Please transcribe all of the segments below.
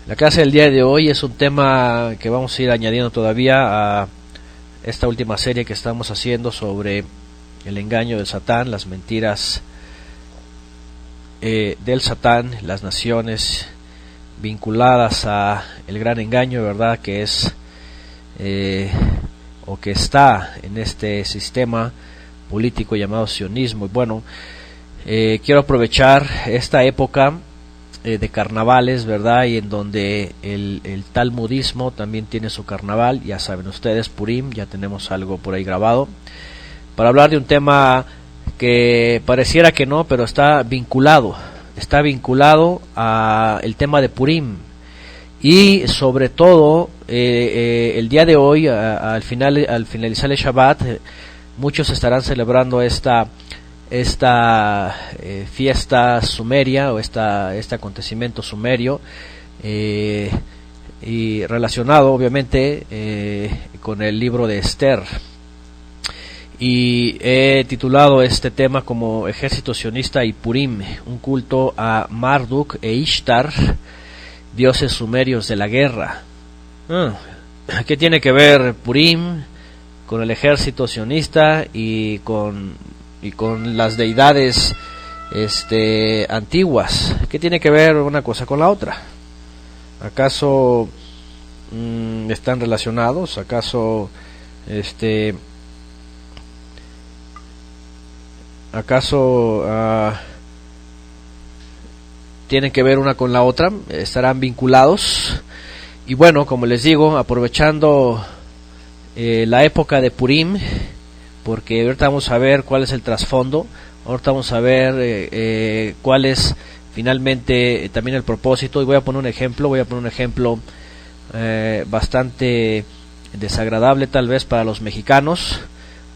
La clase del día de hoy es un tema que vamos a ir añadiendo todavía a esta última serie que estamos haciendo sobre el engaño del Satán, las mentiras del Satán, las naciones vinculadas a el gran engaño, ¿verdad? Que es o que está en este sistema político llamado sionismo. Y bueno, quiero aprovechar esta época de carnavales, ¿verdad? Y en donde el talmudismo también tiene su carnaval, ya saben ustedes, Purim, ya tenemos algo por ahí grabado, para hablar de un tema que pareciera que no, pero está vinculado a el tema de Purim. Y sobre todo, el día de hoy, al finalizar el Shabbat, muchos estarán celebrando esta fiesta sumeria o este acontecimiento sumerio, y relacionado obviamente con el libro de Esther. Y he titulado este tema como Ejército Sionista y Purim, un culto a Marduk e Ishtar, dioses sumerios de la guerra. ¿Qué tiene que ver Purim con el ejército sionista y con las deidades antiguas? ¿Qué tiene que ver una cosa con la otra? ¿Acaso están relacionados? ¿Acaso tienen que ver una con la otra? ¿Estarán vinculados? Y bueno, como les digo, aprovechando la época de Purim, porque ahorita vamos a ver cuál es el trasfondo, ahorita vamos a ver cuál es finalmente también el propósito, y voy a poner un ejemplo bastante desagradable tal vez para los mexicanos,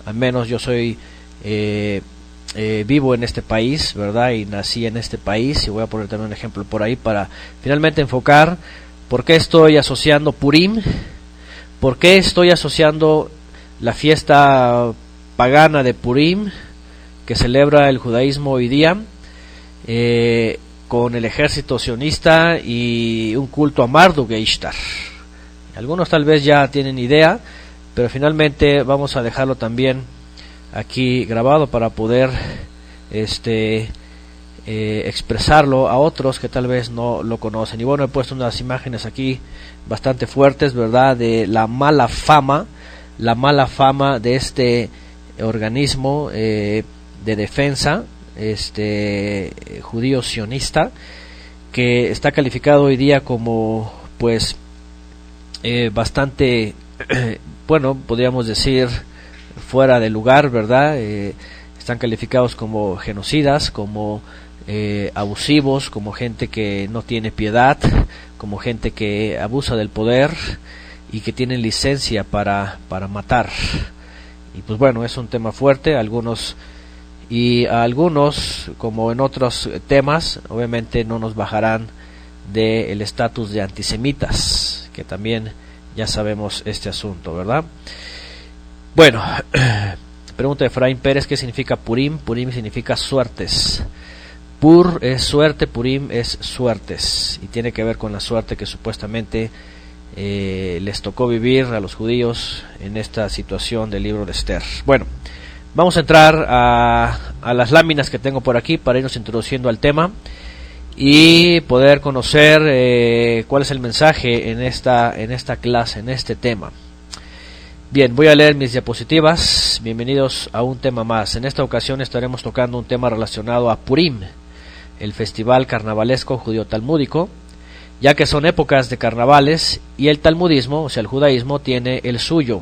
al menos yo soy vivo en este país, ¿verdad? Y nací en este país, y voy a poner también un ejemplo por ahí para finalmente enfocar por qué estoy asociando Purim, por qué estoy asociando la fiesta pagana de Purim que celebra el judaísmo hoy día con el ejército sionista y un culto a Marduk e Ishtar. Algunos tal vez ya tienen idea, pero finalmente vamos a dejarlo también aquí grabado para poder expresarlo a otros que tal vez no lo conocen. Y bueno, he puesto unas imágenes aquí bastante fuertes, ¿verdad? De la mala fama de este organismo de defensa judío sionista, que está calificado hoy día como pues bastante bueno, podríamos decir fuera de lugar, ¿verdad? Están calificados como genocidas, como abusivos, como gente que no tiene piedad, como gente que abusa del poder y que tienen licencia para matar. Y pues bueno, es un tema fuerte. Algunos, como en otros temas, obviamente no nos bajarán del estatus de antisemitas, que también ya sabemos este asunto, ¿verdad? Bueno, pregunta de Efraín Pérez: ¿qué significa Purim? Purim significa suertes. Pur es suerte, Purim es suertes, y tiene que ver con la suerte que supuestamente les tocó vivir a los judíos en esta situación del libro de Esther. Bueno, vamos a entrar a las láminas que tengo por aquí para irnos introduciendo al tema y poder conocer cuál es el mensaje en esta clase, en este tema. Bien, voy a leer mis diapositivas. Bienvenidos a un tema más. En esta ocasión estaremos tocando un tema relacionado a Purim, el festival carnavalesco judío talmúdico, ya que son épocas de carnavales y el talmudismo, o sea el judaísmo, tiene el suyo.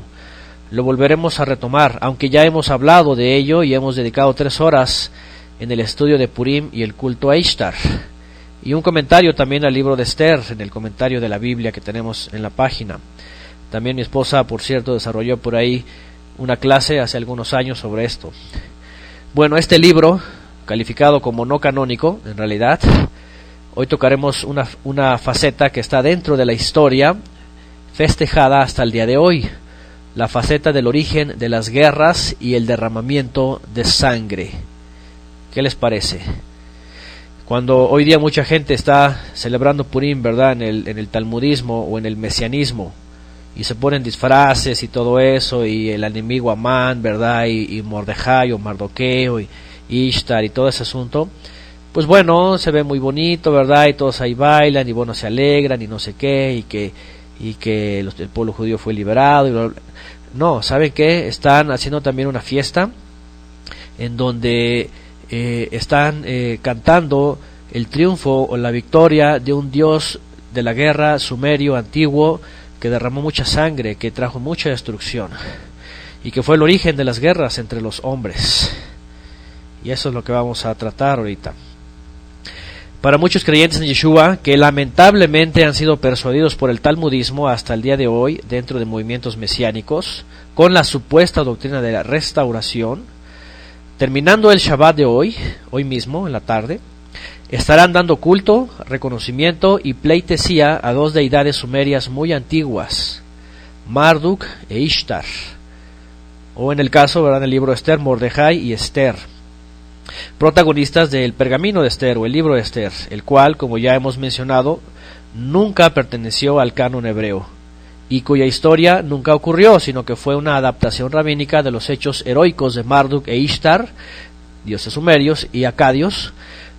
Lo volveremos a retomar, aunque ya hemos hablado de ello y hemos dedicado 3 horas en el estudio de Purim y el culto a Ishtar, y un comentario también al libro de Esther, en el comentario de la Biblia que tenemos en la página. También mi esposa, por cierto, desarrolló por ahí una clase hace algunos años sobre esto. Bueno, este libro, calificado como no canónico, en realidad, hoy tocaremos una faceta que está dentro de la historia festejada hasta el día de hoy, la faceta del origen de las guerras y el derramamiento de sangre. ¿Qué les parece? Cuando hoy día mucha gente está celebrando Purim, ¿verdad? En el talmudismo o en el mesianismo, y se ponen disfraces y todo eso, y el enemigo Amán, ¿verdad? Y Mordejai o Mardoqueo y Ishtar y todo ese asunto, pues bueno, se ve muy bonito, ¿verdad? Y todos ahí bailan y bueno, se alegran y no sé qué, y que el pueblo judío fue liberado. No, ¿saben qué? Están haciendo también una fiesta en donde están cantando el triunfo o la victoria de un dios de la guerra sumerio antiguo que derramó mucha sangre, que trajo mucha destrucción y que fue el origen de las guerras entre los hombres. Y eso es lo que vamos a tratar ahorita. Para muchos creyentes en Yeshua, que lamentablemente han sido persuadidos por el talmudismo hasta el día de hoy dentro de movimientos mesiánicos, con la supuesta doctrina de la restauración, terminando el Shabbat de hoy mismo, en la tarde, estarán dando culto, reconocimiento y pleitesía a dos deidades sumerias muy antiguas, Marduk e Ishtar, o en el caso, ¿verdad?, en el libro de Esther, Mordejai y Esther, protagonistas del pergamino de Esther o el libro de Esther, el cual, como ya hemos mencionado, nunca perteneció al canon hebreo y cuya historia nunca ocurrió, sino que fue una adaptación rabínica de los hechos heroicos de Marduk e Ishtar, dioses sumerios y acadios,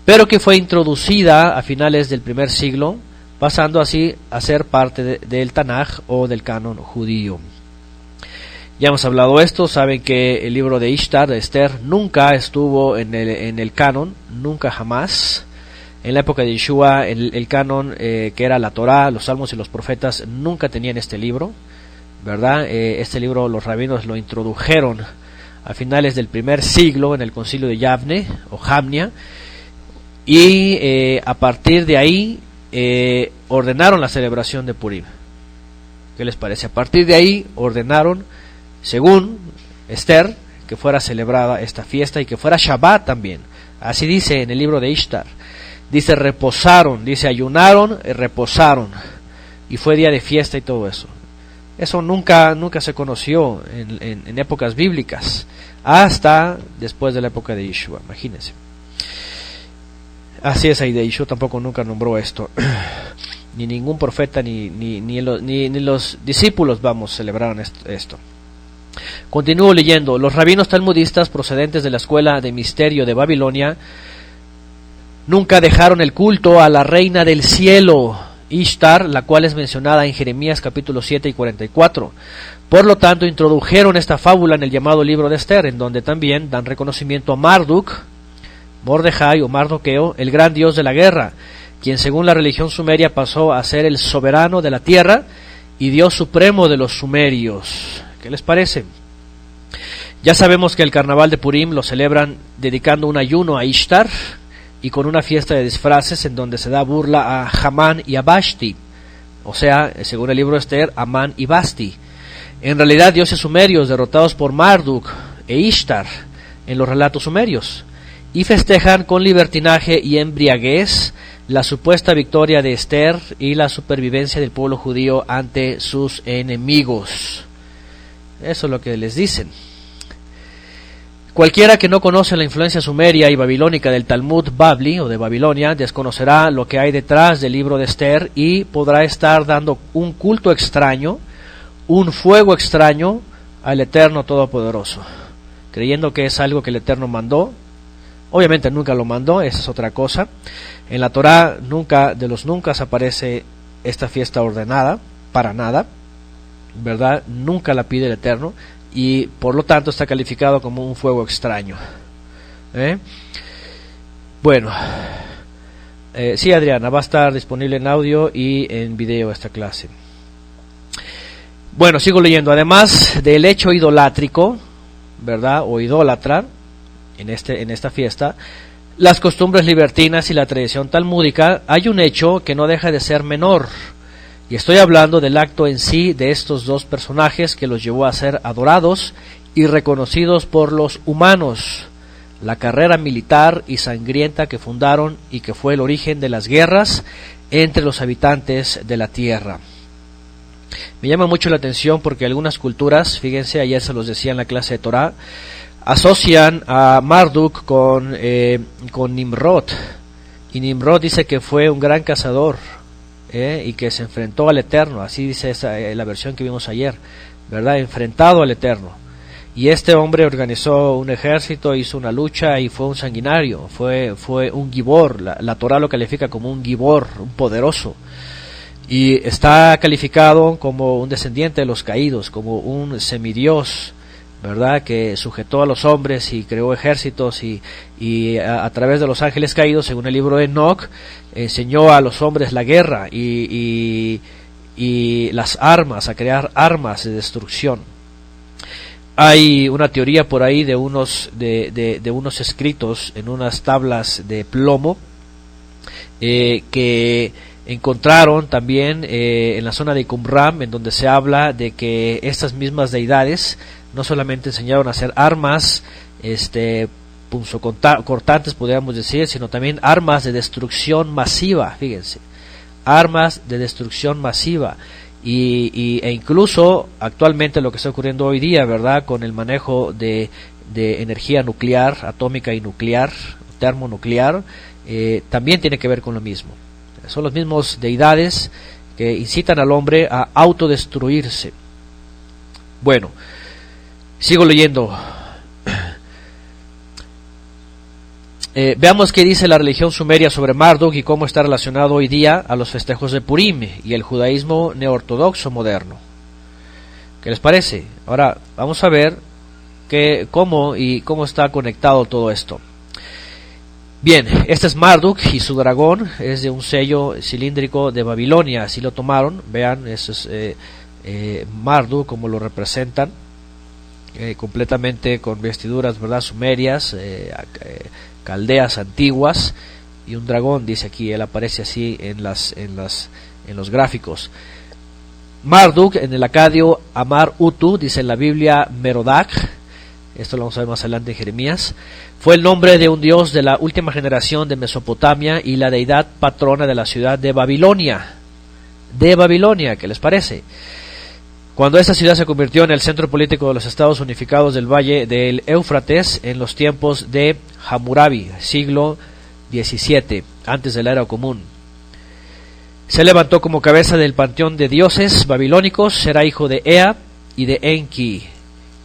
pero que fue introducida a finales del primer siglo, pasando así a ser parte del Tanaj o del canon judío. Ya hemos hablado esto, saben que el libro de Ishtar, de Esther, nunca estuvo en el canon, nunca jamás. En la época de Yeshua, el canon que era la Torá, los salmos y los profetas, nunca tenían este libro, ¿verdad? Este libro los rabinos lo introdujeron a finales del primer siglo en el concilio de Yavne o Jamnia, y a partir de ahí ordenaron la celebración de Purim. ¿Qué les parece? A partir de ahí ordenaron, según Esther, que fuera celebrada esta fiesta y que fuera Shabbat también. Así dice en el libro de Ishtar. Dice reposaron, dice ayunaron y reposaron. Y fue día de fiesta y todo eso. Eso nunca se conoció en épocas bíblicas, hasta después de la época de Yeshua, imagínense. Así es, ahí de Yeshua tampoco nunca nombró esto. Ni ningún profeta, ni los discípulos, celebraron esto. Continúo leyendo. Los rabinos talmudistas procedentes de la escuela de misterio de Babilonia nunca dejaron el culto a la reina del cielo, Ishtar, la cual es mencionada en Jeremías capítulo 7 y 44. Por lo tanto, introdujeron esta fábula en el llamado libro de Esther, en donde también dan reconocimiento a Marduk, Mordejai o Mardoqueo, el gran dios de la guerra, quien según la religión sumeria pasó a ser el soberano de la tierra y dios supremo de los sumerios. ¿Qué les parece? Ya sabemos que el carnaval de Purim lo celebran dedicando un ayuno a Ishtar y con una fiesta de disfraces en donde se da burla a Hamán y a Vashti, o sea, según el libro de Esther, Amán y Basti. En realidad, dioses sumerios derrotados por Marduk e Ishtar en los relatos sumerios, y festejan con libertinaje y embriaguez la supuesta victoria de Esther y la supervivencia del pueblo judío ante sus enemigos. Eso es lo que les dicen. Cualquiera que no conoce la influencia sumeria y babilónica del Talmud Babli o de Babilonia desconocerá lo que hay detrás del libro de Esther y podrá estar dando un culto extraño, un fuego extraño al Eterno Todopoderoso, creyendo que es algo que el Eterno mandó. Obviamente nunca lo mandó, esa es otra cosa. En la Torá nunca de los nunca aparece esta fiesta ordenada, para nada, ¿verdad? Nunca la pide el Eterno y por lo tanto está calificado como un fuego extraño. Bueno, sí, Adriana, va a estar disponible en audio y en video esta clase. Bueno, sigo leyendo. Además del hecho idolátrico, ¿verdad? O idólatra en esta fiesta, las costumbres libertinas y la tradición talmúdica, hay un hecho que no deja de ser menor. Y estoy hablando del acto en sí de estos dos personajes que los llevó a ser adorados y reconocidos por los humanos. La carrera militar y sangrienta que fundaron y que fue el origen de las guerras entre los habitantes de la tierra. Me llama mucho la atención porque algunas culturas, fíjense, ayer se los decía en la clase de Torah, asocian a Marduk con Nimrod Y Nimrod dice que fue un gran cazador, y que se enfrentó al Eterno, así dice la versión que vimos ayer, ¿verdad? Enfrentado al Eterno. Y este hombre organizó un ejército, hizo una lucha y fue un sanguinario, fue un gibor. La Torah lo califica como un gibor, un poderoso. Y está calificado como un descendiente de los caídos, como un semidios, ¿verdad? Que sujetó a los hombres y creó ejércitos y a través de los ángeles caídos, según el libro de Enoch, enseñó a los hombres la guerra y las armas, a crear armas de destrucción. Hay una teoría por ahí de unos escritos en unas tablas de plomo que encontraron también en la zona de Qumran, en donde se habla de que estas mismas deidades no solamente enseñaron a hacer armas punzocortantes, podríamos decir, sino también armas de destrucción masiva. Fíjense, armas de destrucción masiva. E incluso actualmente lo que está ocurriendo hoy día, ¿verdad?, con el manejo de energía nuclear, atómica y nuclear, termonuclear, también tiene que ver con lo mismo. Son los mismos deidades que incitan al hombre a autodestruirse. Bueno, sigo leyendo. Veamos qué dice la religión sumeria sobre Marduk y cómo está relacionado hoy día a los festejos de Purim y el judaísmo neortodoxo moderno. ¿Qué les parece? Ahora vamos a ver cómo está conectado todo esto. Bien, este es Marduk y su dragón es de un sello cilíndrico de Babilonia, así lo tomaron. Vean, eso es Marduk, como lo representan, completamente con vestiduras, ¿verdad?, sumerias, caldeas antiguas, y un dragón, dice aquí, él aparece así en los gráficos. Marduk, en el acadio Amar Utu, dice en la Biblia Merodach, esto lo vamos a ver más adelante en Jeremías, fue el nombre de un dios de la última generación de Mesopotamia y la deidad patrona de la ciudad de Babilonia. ¿Qué les parece? Cuando esta ciudad se convirtió en el centro político de los estados unificados del valle del Éufrates en los tiempos de Hammurabi, siglo XVII, antes de la era común. Se levantó como cabeza del panteón de dioses babilónicos, era hijo de Ea y de Enki.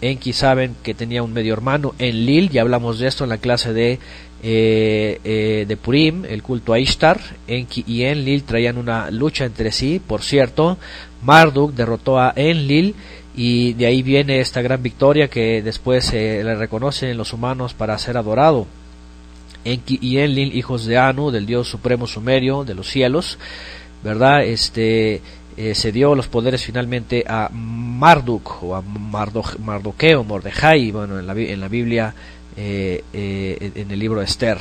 Enki, saben que tenía un medio hermano, Enlil, ya hablamos de esto en la clase de Purim, el culto a Ishtar. Enki y Enlil traían una lucha entre sí. Por cierto, Marduk derrotó a Enlil y de ahí viene esta gran victoria que después se le reconoce en los humanos para ser adorado. Enki y Enlil, hijos de Anu, del dios supremo sumerio de los cielos, ¿verdad? Se dio los poderes finalmente a Marduk o a Mardoqueo, Mordejai, bueno, en la Biblia, en el libro de Esther.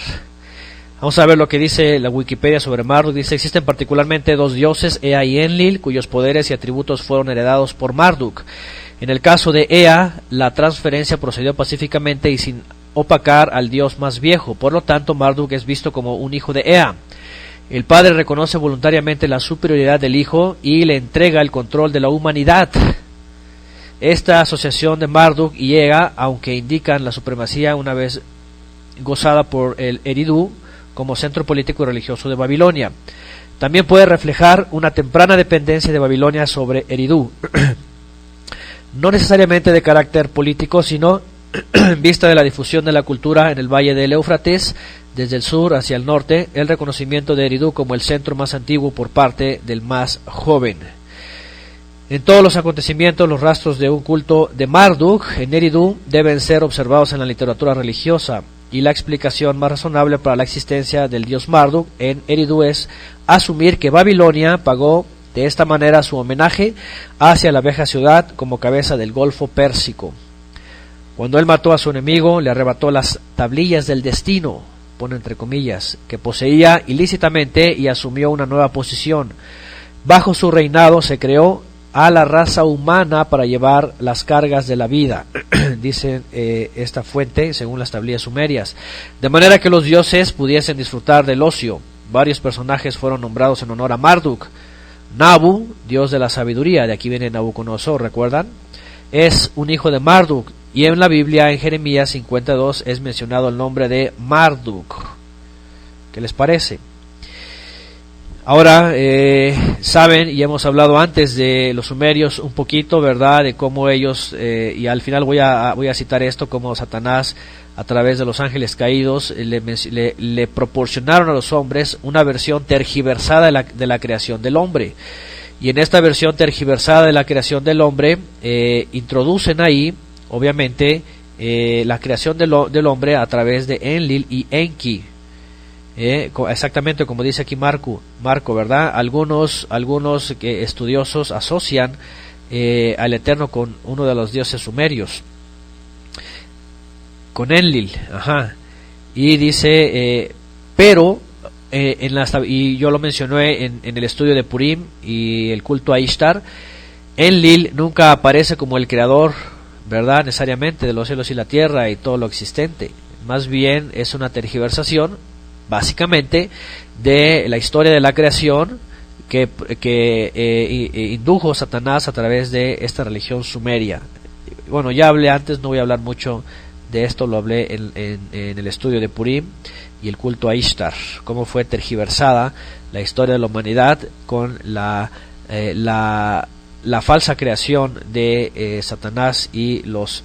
Vamos a ver lo que dice la Wikipedia sobre Marduk. Dice: existen particularmente dos dioses, Ea y Enlil, cuyos poderes y atributos fueron heredados por Marduk. En el caso de Ea, la transferencia procedió pacíficamente y sin opacar al dios más viejo. Por lo tanto, Marduk es visto como un hijo de Ea. El padre reconoce voluntariamente la superioridad del hijo y le entrega el control de la humanidad. Esta asociación de Marduk y Ea, aunque indican la supremacía una vez gozada por el Eridu como centro político y religioso de Babilonia, también puede reflejar una temprana dependencia de Babilonia sobre Eridu, no necesariamente de carácter político, sino en vista de la difusión de la cultura en el valle del Éufrates, desde el sur hacia el norte, el reconocimiento de Eridu como el centro más antiguo por parte del más joven. En todos los acontecimientos, los rastros de un culto de Marduk en Eridu deben ser observados en la literatura religiosa, y la explicación más razonable para la existencia del dios Marduk en Eridu es asumir que Babilonia pagó de esta manera su homenaje hacia la vieja ciudad como cabeza del Golfo Pérsico. Cuando él mató a su enemigo, le arrebató las tablillas del destino, pone entre comillas, que poseía ilícitamente, y asumió una nueva posición. Bajo su reinado se creó a la raza humana para llevar las cargas de la vida, dice esta fuente, según las tablillas sumerias, de manera que los dioses pudiesen disfrutar del ocio. Varios personajes fueron nombrados en honor a Marduk. Nabu, dios de la sabiduría, de aquí viene Nabucodonosor, ¿recuerdan? Es un hijo de Marduk, y en la Biblia, en Jeremías 52, es mencionado el nombre de Marduk. ¿Qué les parece? Ahora, saben, y hemos hablado antes de los sumerios un poquito, ¿verdad? De cómo ellos, y al final voy a citar esto, como Satanás, a través de los ángeles caídos, le proporcionaron a los hombres una versión tergiversada de la creación del hombre. Y en esta versión tergiversada de la creación del hombre, introducen ahí, obviamente, la creación del hombre a través de Enlil y Enki. Exactamente como dice aquí Marco, ¿verdad? Algunos estudiosos asocian al Eterno con uno de los dioses sumerios, con Enlil, y dice, pero y yo lo mencioné en el estudio de Purim y el culto a Ishtar, Enlil nunca aparece como el creador, ¿verdad? Necesariamente de los cielos y la tierra y todo lo existente. Más bien es una tergiversación, básicamente, de la historia de la creación que indujo Satanás a través de esta religión sumeria. Bueno, ya hablé antes, no voy a hablar mucho de esto, lo hablé en el estudio de Purim y el culto a Ishtar, cómo fue tergiversada la historia de la humanidad con la falsa creación de Satanás y los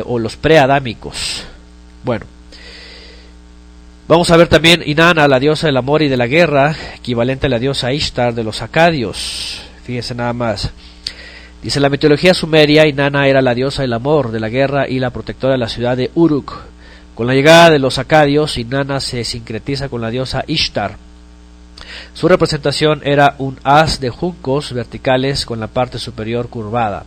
o los preadámicos. Bueno, vamos a ver también Inanna, la diosa del amor y de la guerra, equivalente a la diosa Ishtar de los acadios. Fíjense nada más. Dice, la mitología sumeria, Inanna era la diosa del amor, de la guerra y la protectora de la ciudad de Uruk. Con la llegada de los acadios, Inanna se sincretiza con la diosa Ishtar. Su representación era un haz de juncos verticales con la parte superior curvada.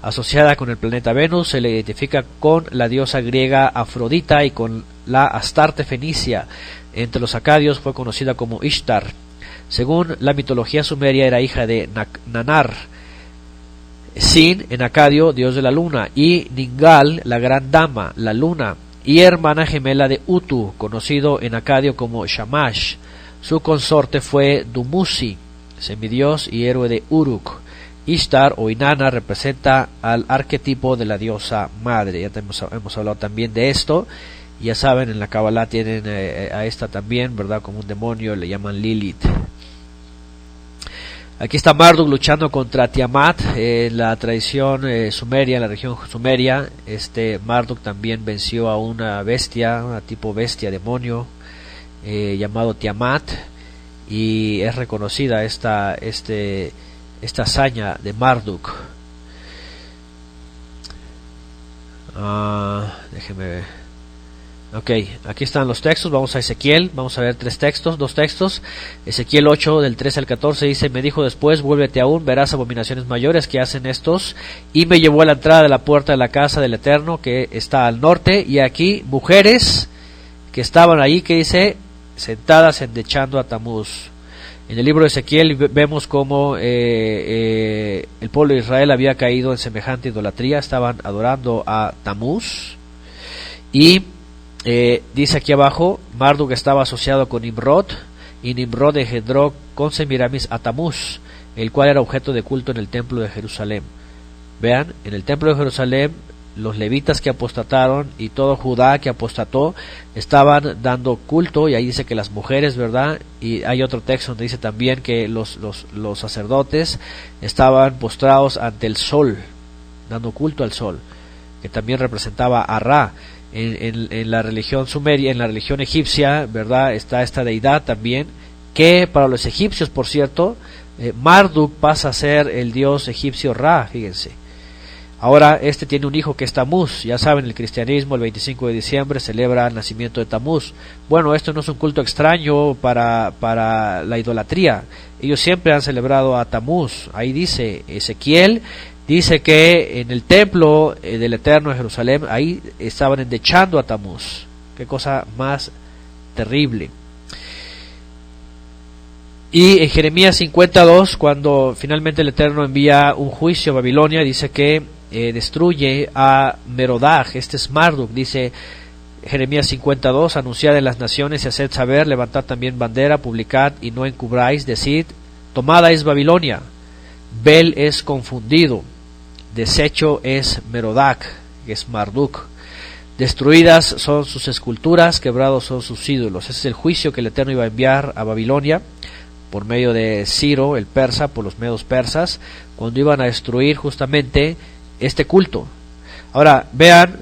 Asociada con el planeta Venus, se le identifica con la diosa griega Afrodita y con la Astarte fenicia. Entre los acadios fue conocida como Ishtar. Según la mitología sumeria, era hija de Nanar, Sin, en acadio, dios de la luna, y Ningal, la gran dama, la luna, y hermana gemela de Utu, conocido en acadio como Shamash. Su consorte fue Dumuzi, semidios y héroe de Uruk. Ishtar o Inanna representa al arquetipo de la diosa madre. Ya hemos hablado también de esto. Ya saben, en la Kabbalah tienen a esta también, ¿verdad? Como un demonio, le llaman Lilith. Aquí está Marduk luchando contra Tiamat. En la tradición sumeria, en la región sumeria, Marduk también venció a una bestia, una tipo bestia demonio, llamado Tiamat, y es reconocida esta hazaña de Marduk. Déjeme ver. Ok, aquí están los textos. Vamos a Ezequiel, vamos a ver dos textos. Ezequiel 8 del 13 al 14 dice: me dijo después, vuélvete aún, verás abominaciones mayores que hacen estos. Y me llevó a la entrada de la puerta de la casa del Eterno, que está al norte, y aquí mujeres que estaban ahí, que dice, sentadas endechando a Tamuz. En el libro de Ezequiel vemos cómo el pueblo de Israel había caído en semejante idolatría. Estaban adorando a Tamuz. Y dice aquí abajo, Marduk estaba asociado con Nimrod, y Nimrod engendró con Semiramis a Tamuz, el cual era objeto de culto en el templo de Jerusalén. Vean, en el templo de Jerusalén, los levitas que apostataron y todo Judá que apostató estaban dando culto, y ahí dice que las mujeres, ¿verdad? Y hay otro texto donde dice también que los sacerdotes estaban postrados ante el sol, dando culto al sol, que también representaba a Ra. En la religión sumeria, en la religión egipcia, ¿verdad? Está esta deidad también, que para los egipcios, por cierto, Marduk pasa a ser el dios egipcio Ra, fíjense. Ahora tiene un hijo que es Tamuz. Ya saben, el cristianismo el 25 de diciembre celebra el nacimiento de Tamuz. Bueno, esto no es un culto extraño para la idolatría. Ellos siempre han celebrado a Tamuz. Ahí dice Ezequiel, dice que en el templo del Eterno de Jerusalén, ahí estaban endechando a Tamuz. Qué cosa más terrible. Y en Jeremías 52, cuando finalmente el Eterno envía un juicio a Babilonia, dice que destruye a Merodach. Este es Marduk, dice Jeremías 52, anunciad en las naciones y haced saber, levantad también bandera, publicad y no encubráis, decid, tomada es Babilonia, Bel es confundido, deshecho es Merodach, que es Marduk. destruidas son sus esculturas, quebrados son sus ídolos. Ese es el juicio que el Eterno iba a enviar a Babilonia por medio de Ciro, el persa, por los medos persas, cuando iban a destruir justamente este culto. Ahora, vean,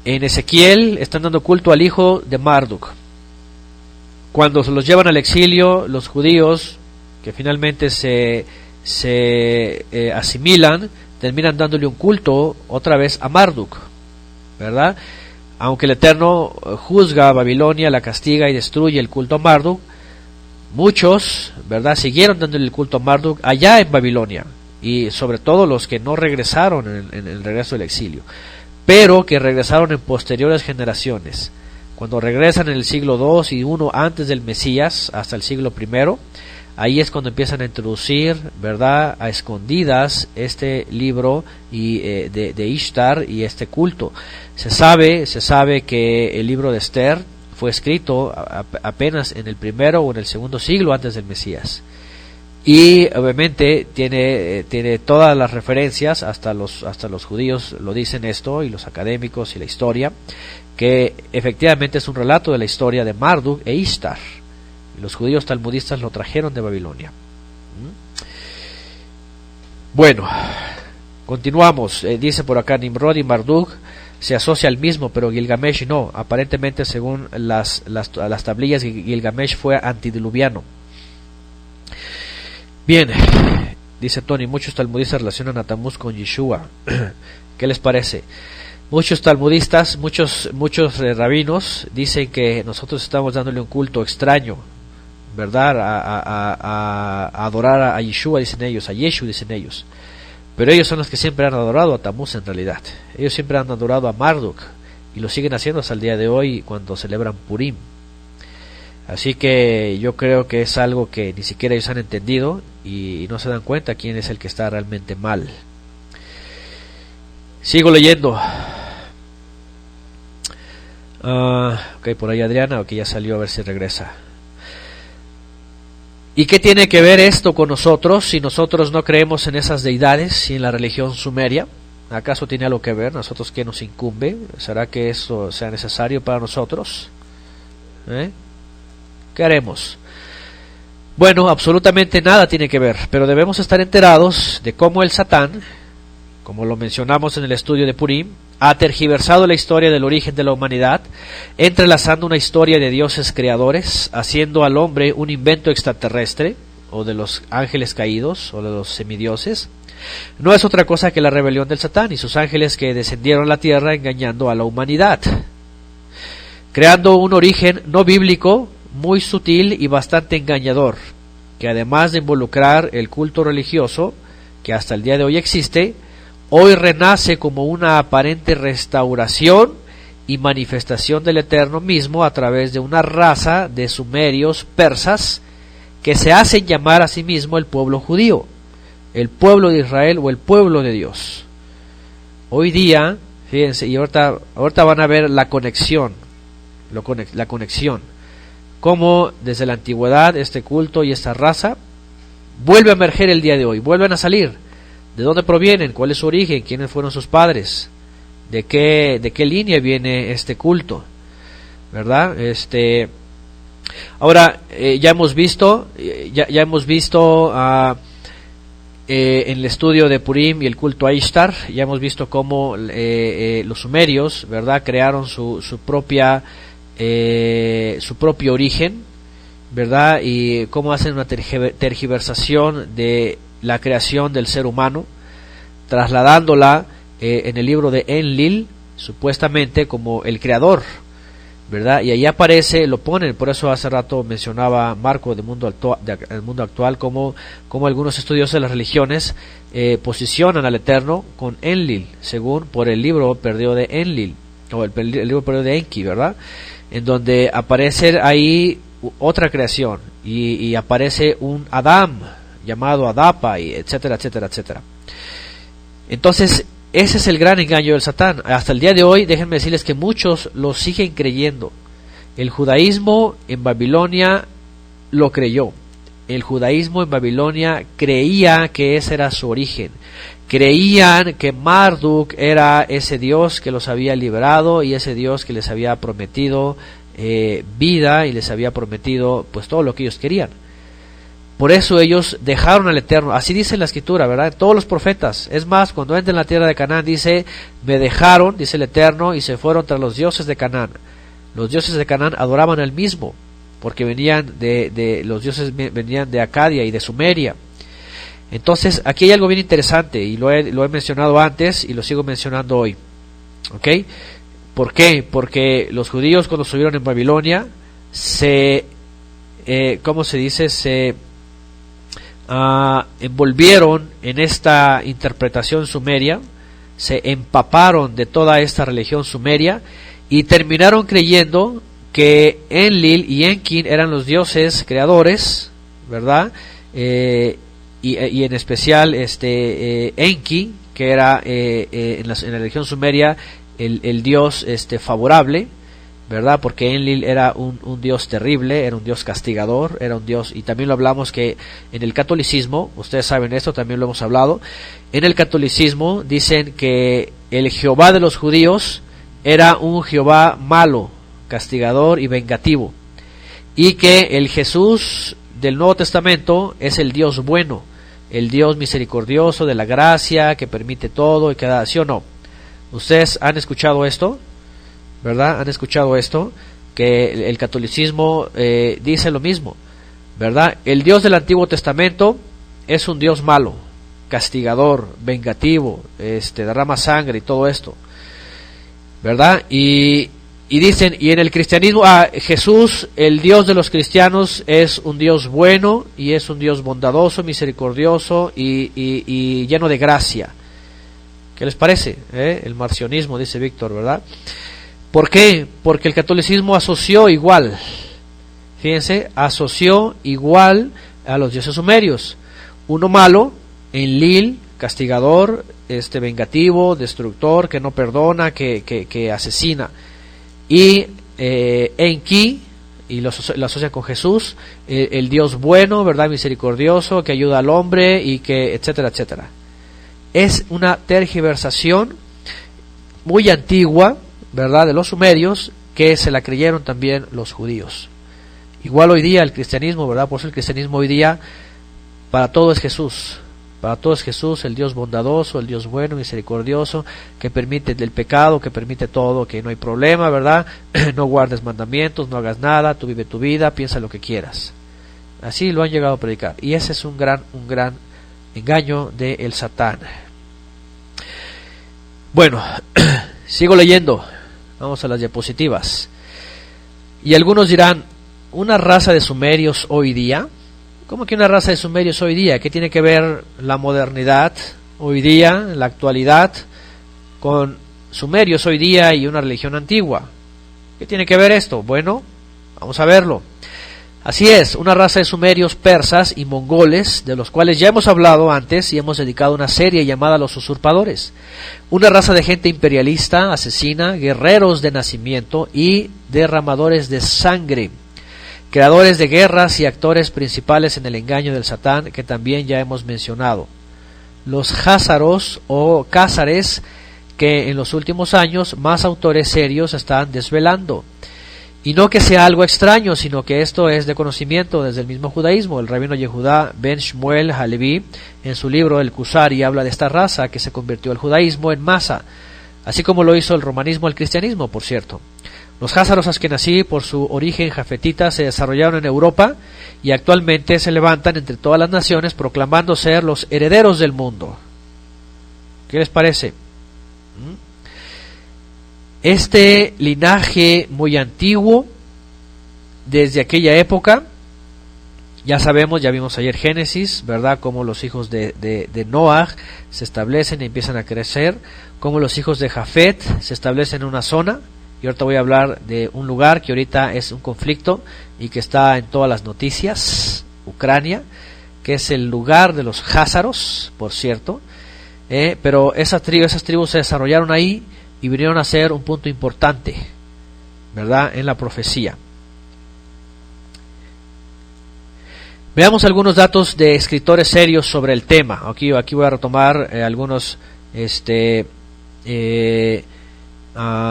en Ezequiel están dando culto al hijo de Marduk. Cuando se los llevan al exilio, los judíos, que finalmente se asimilan, terminan dándole un culto otra vez a Marduk, ¿verdad? Aunque el Eterno juzga a Babilonia, la castiga y destruye el culto a Marduk, muchos, ¿verdad?, siguieron dándole el culto a Marduk allá en Babilonia, y sobre todo los que no regresaron en el regreso del exilio, pero que regresaron en posteriores generaciones. Cuando regresan en el siglo II y I antes del Mesías, hasta el siglo I, ahí es cuando empiezan a introducir, ¿verdad?, a escondidas este libro y de Ishtar y este culto. Se sabe que el libro de Esther fue escrito apenas en el primero o en el segundo siglo antes del Mesías. Y obviamente tiene todas las referencias, hasta los judíos lo dicen esto, y los académicos y la historia, que efectivamente es un relato de la historia de Marduk e Ishtar. Los judíos talmudistas lo trajeron de Babilonia. Bueno, continuamos. Dice por acá, Nimrod y Marduk se asocia al mismo, pero Gilgamesh no. Aparentemente, según las tablillas, Gilgamesh fue antidiluviano. Bien, dice Tony, muchos talmudistas relacionan a Tammuz con Yeshua. ¿Qué les parece? Muchos talmudistas, muchos rabinos dicen que nosotros estamos dándole un culto extraño, ¿verdad?, a adorar a Yeshua, dicen ellos, a Yeshu, dicen ellos. Pero ellos son los que siempre han adorado a Tammuz en realidad. Ellos siempre han adorado a Marduk y lo siguen haciendo hasta el día de hoy cuando celebran Purim. Así que yo creo que es algo que ni siquiera ellos han entendido y no se dan cuenta quién es el que está realmente mal. Sigo leyendo. Ok, por ahí Adriana, ok, ya salió, a ver si regresa. ¿Y qué tiene que ver esto con nosotros si nosotros no creemos en esas deidades y en la religión sumeria? ¿Acaso tiene algo que ver? ¿Nosotros qué nos incumbe? ¿Será que eso sea necesario para nosotros? ¿Qué haremos? Bueno, absolutamente nada tiene que ver, pero debemos estar enterados de cómo el Satán, como lo mencionamos en el estudio de Purim, ha tergiversado la historia del origen de la humanidad, entrelazando una historia de dioses creadores, haciendo al hombre un invento extraterrestre, o de los ángeles caídos, o de los semidioses. No es otra cosa que la rebelión del Satán y sus ángeles que descendieron a la tierra engañando a la humanidad, creando un origen no bíblico, muy sutil y bastante engañador, que además de involucrar el culto religioso, que hasta el día de hoy existe, hoy renace como una aparente restauración y manifestación del Eterno mismo a través de una raza de sumerios persas que se hacen llamar a sí mismo el pueblo judío, el pueblo de Israel o el pueblo de Dios. Hoy día, fíjense, y ahorita van a ver la conexión, cómo desde la antigüedad este culto y esta raza vuelve a emerger el día de hoy, vuelven a salir. ¿De dónde provienen? ¿Cuál es su origen? ¿Quiénes fueron sus padres? ¿De qué línea viene este culto? ¿Verdad? Ahora ya hemos visto en el estudio de Purim y el culto a Ishtar, ya hemos visto cómo los sumerios, ¿verdad?, crearon su propio origen, ¿verdad?, y cómo hacen una tergiversación de la creación del ser humano, trasladándola en el libro de Enlil, supuestamente como el creador, ¿verdad? Y ahí aparece, lo ponen, por eso hace rato mencionaba Marco del mundo actual, como algunos estudiosos de las religiones posicionan al Eterno con Enlil, según por el libro perdido de Enlil, o el libro perdido de Enki, ¿verdad?, en donde aparece ahí otra creación, y aparece un Adam llamado Adapa, y etcétera, etcétera, etcétera. Entonces, ese es el gran engaño del Satán. Hasta el día de hoy, déjenme decirles que muchos lo siguen creyendo. El judaísmo en Babilonia lo creyó. el judaísmo en Babilonia creía que ese era su origen. Creían que Marduk era ese Dios que los había liberado y ese Dios que les había prometido vida y les había prometido pues todo lo que ellos querían. Por eso ellos dejaron al Eterno. Así dice la Escritura, ¿verdad? Todos los profetas. Es más, cuando entran en la tierra de Canaán dice, me dejaron, dice el Eterno, y se fueron tras los dioses de Canaán. Los dioses de Canaán adoraban al mismo, porque venían los dioses venían de Acadia y de Sumeria. Entonces, aquí hay algo bien interesante, y lo he mencionado antes, y lo sigo mencionando hoy. ¿Ok? ¿Por qué? Porque los judíos cuando estuvieron en Babilonia, ¿cómo se dice? Se envolvieron en esta interpretación sumeria, se empaparon de toda esta religión sumeria, y terminaron creyendo que Enlil y Enkin eran los dioses creadores, ¿verdad? Y en especial Enki, que era en la religión sumeria el dios favorable, ¿verdad? Porque Enlil era un dios terrible, era un dios castigador, era un dios, y también lo hablamos que en el catolicismo, ustedes saben esto, también lo hemos hablado, en el catolicismo dicen que el Jehová de los judíos era un Jehová malo, castigador y vengativo, y que el Jesús del Nuevo Testamento es el Dios bueno, el Dios misericordioso de la gracia, que permite todo y que da, ¿sí o no? ¿Ustedes han escuchado esto? ¿Verdad? ¿Han escuchado esto? Que el catolicismo dice lo mismo, ¿verdad? El Dios del Antiguo Testamento es un Dios malo, castigador, vengativo, derrama sangre y todo esto, ¿verdad? Y dicen, y en el cristianismo, Jesús, el Dios de los cristianos, es un Dios bueno y es un Dios bondadoso, misericordioso y lleno de gracia. ¿Qué les parece? El marcionismo, dice Víctor, ¿verdad? ¿Por qué? Porque el catolicismo asoció igual, fíjense, asoció igual a los dioses sumerios. Uno malo, Enlil, castigador, vengativo, destructor, que no perdona, que asesina. Y Enki, y lo asocia con Jesús, el Dios bueno, ¿verdad? Misericordioso, que ayuda al hombre, y que etcétera, etcétera. Es una tergiversación muy antigua, ¿verdad?, de los sumerios, que se la creyeron también los judíos. Igual hoy día el cristianismo, ¿verdad? Por eso el cristianismo hoy día, para todo es Jesús. Para todo es Jesús, el Dios bondadoso, el Dios bueno, misericordioso, que permite el pecado, que permite todo, que no hay problema, ¿verdad? No guardes mandamientos, no hagas nada, tú vive tu vida, piensa lo que quieras. Así lo han llegado a predicar. Y ese es un gran engaño del Satán. Bueno, sigo leyendo. Vamos a las diapositivas. Y algunos dirán, ¿una raza de sumerios hoy día? ¿Cómo que una raza de sumerios hoy día? ¿Qué tiene que ver la modernidad hoy día, la actualidad, con sumerios hoy día y una religión antigua? ¿Qué tiene que ver esto? Bueno, vamos a verlo. Así es, una raza de sumerios, persas y mongoles, de los cuales ya hemos hablado antes y hemos dedicado una serie llamada Los Usurpadores. Una raza de gente imperialista, asesina, guerreros de nacimiento y derramadores de sangre, creadores de guerras y actores principales en el engaño del Satán, que también ya hemos mencionado. Los jázaros o cázares, que en los últimos años más autores serios están desvelando. Y no que sea algo extraño, sino que esto es de conocimiento desde el mismo judaísmo. El rabino Yehudá ben Shmuel Halevi, en su libro El Kusari, habla de esta raza que se convirtió el judaísmo en masa, así como lo hizo el romanismo al cristianismo, por cierto. Los jázaros askenazí, por su origen jafetita, se desarrollaron en Europa y actualmente se levantan entre todas las naciones proclamando ser los herederos del mundo. ¿Qué les parece? Este linaje muy antiguo, desde aquella época, ya sabemos, ya vimos ayer Génesis, ¿verdad? Cómo los hijos de Noah se establecen y empiezan a crecer, cómo los hijos de Jafet se establecen en una zona. Y ahorita voy a hablar de un lugar que ahorita es un conflicto y que está en todas las noticias, Ucrania, que es el lugar de los jázaros, por cierto. Pero esas tribus se desarrollaron ahí y vinieron a ser un punto importante, ¿verdad?, en la profecía. Veamos algunos datos de escritores serios sobre el tema. Aquí voy a retomar algunos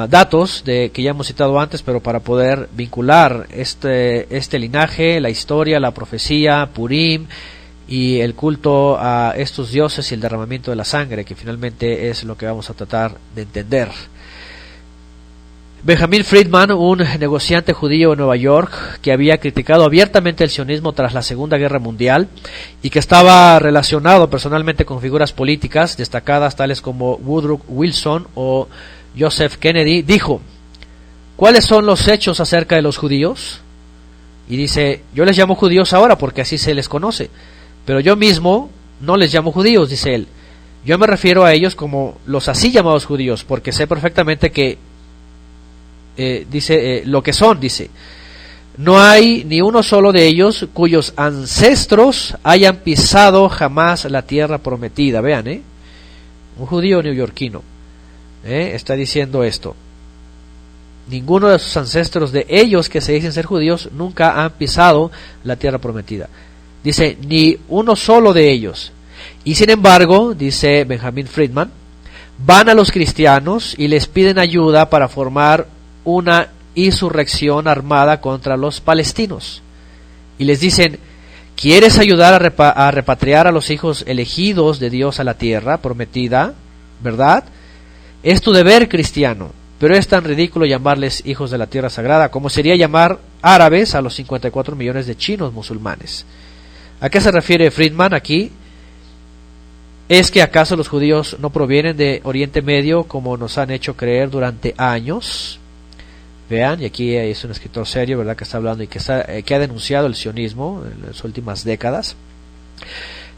datos que ya hemos citado antes, pero para poder vincular este linaje, la historia, la profecía, Purim y el culto a estos dioses y el derramamiento de la sangre, que finalmente es lo que vamos a tratar de entender. Benjamin Friedman, un negociante judío en Nueva York que había criticado abiertamente el sionismo tras la Segunda Guerra Mundial y que estaba relacionado personalmente con figuras políticas destacadas tales como Woodrow Wilson o Joseph Kennedy, dijo: ¿cuáles son los hechos acerca de los judíos? Y dice: yo les llamo judíos ahora porque así se les conoce, pero yo mismo no les llamo judíos, dice él. Yo me refiero a ellos como los así llamados judíos, porque sé perfectamente que lo que son, dice. No hay ni uno solo de ellos cuyos ancestros hayan pisado jamás la tierra prometida. Vean, un judío neoyorquino está diciendo esto. Ninguno de sus ancestros, de ellos que se dicen ser judíos, nunca han pisado la tierra prometida. Dice, ni uno solo de ellos. Y sin embargo, dice Benjamin Friedman, van a los cristianos y les piden ayuda para formar una insurrección armada contra los palestinos. Y les dicen: ¿quieres ayudar a repatriar a los hijos elegidos de Dios a la tierra prometida? ¿Verdad? Es tu deber, cristiano. Pero es tan ridículo llamarles hijos de la tierra sagrada como sería llamar árabes a los 54 millones de chinos musulmanes. ¿A qué se refiere Friedman aquí? ¿Es que acaso los judíos no provienen de Oriente Medio como nos han hecho creer durante años? Vean, y aquí es un escritor serio, ¿verdad?, que está hablando y que ha denunciado el sionismo en las últimas décadas.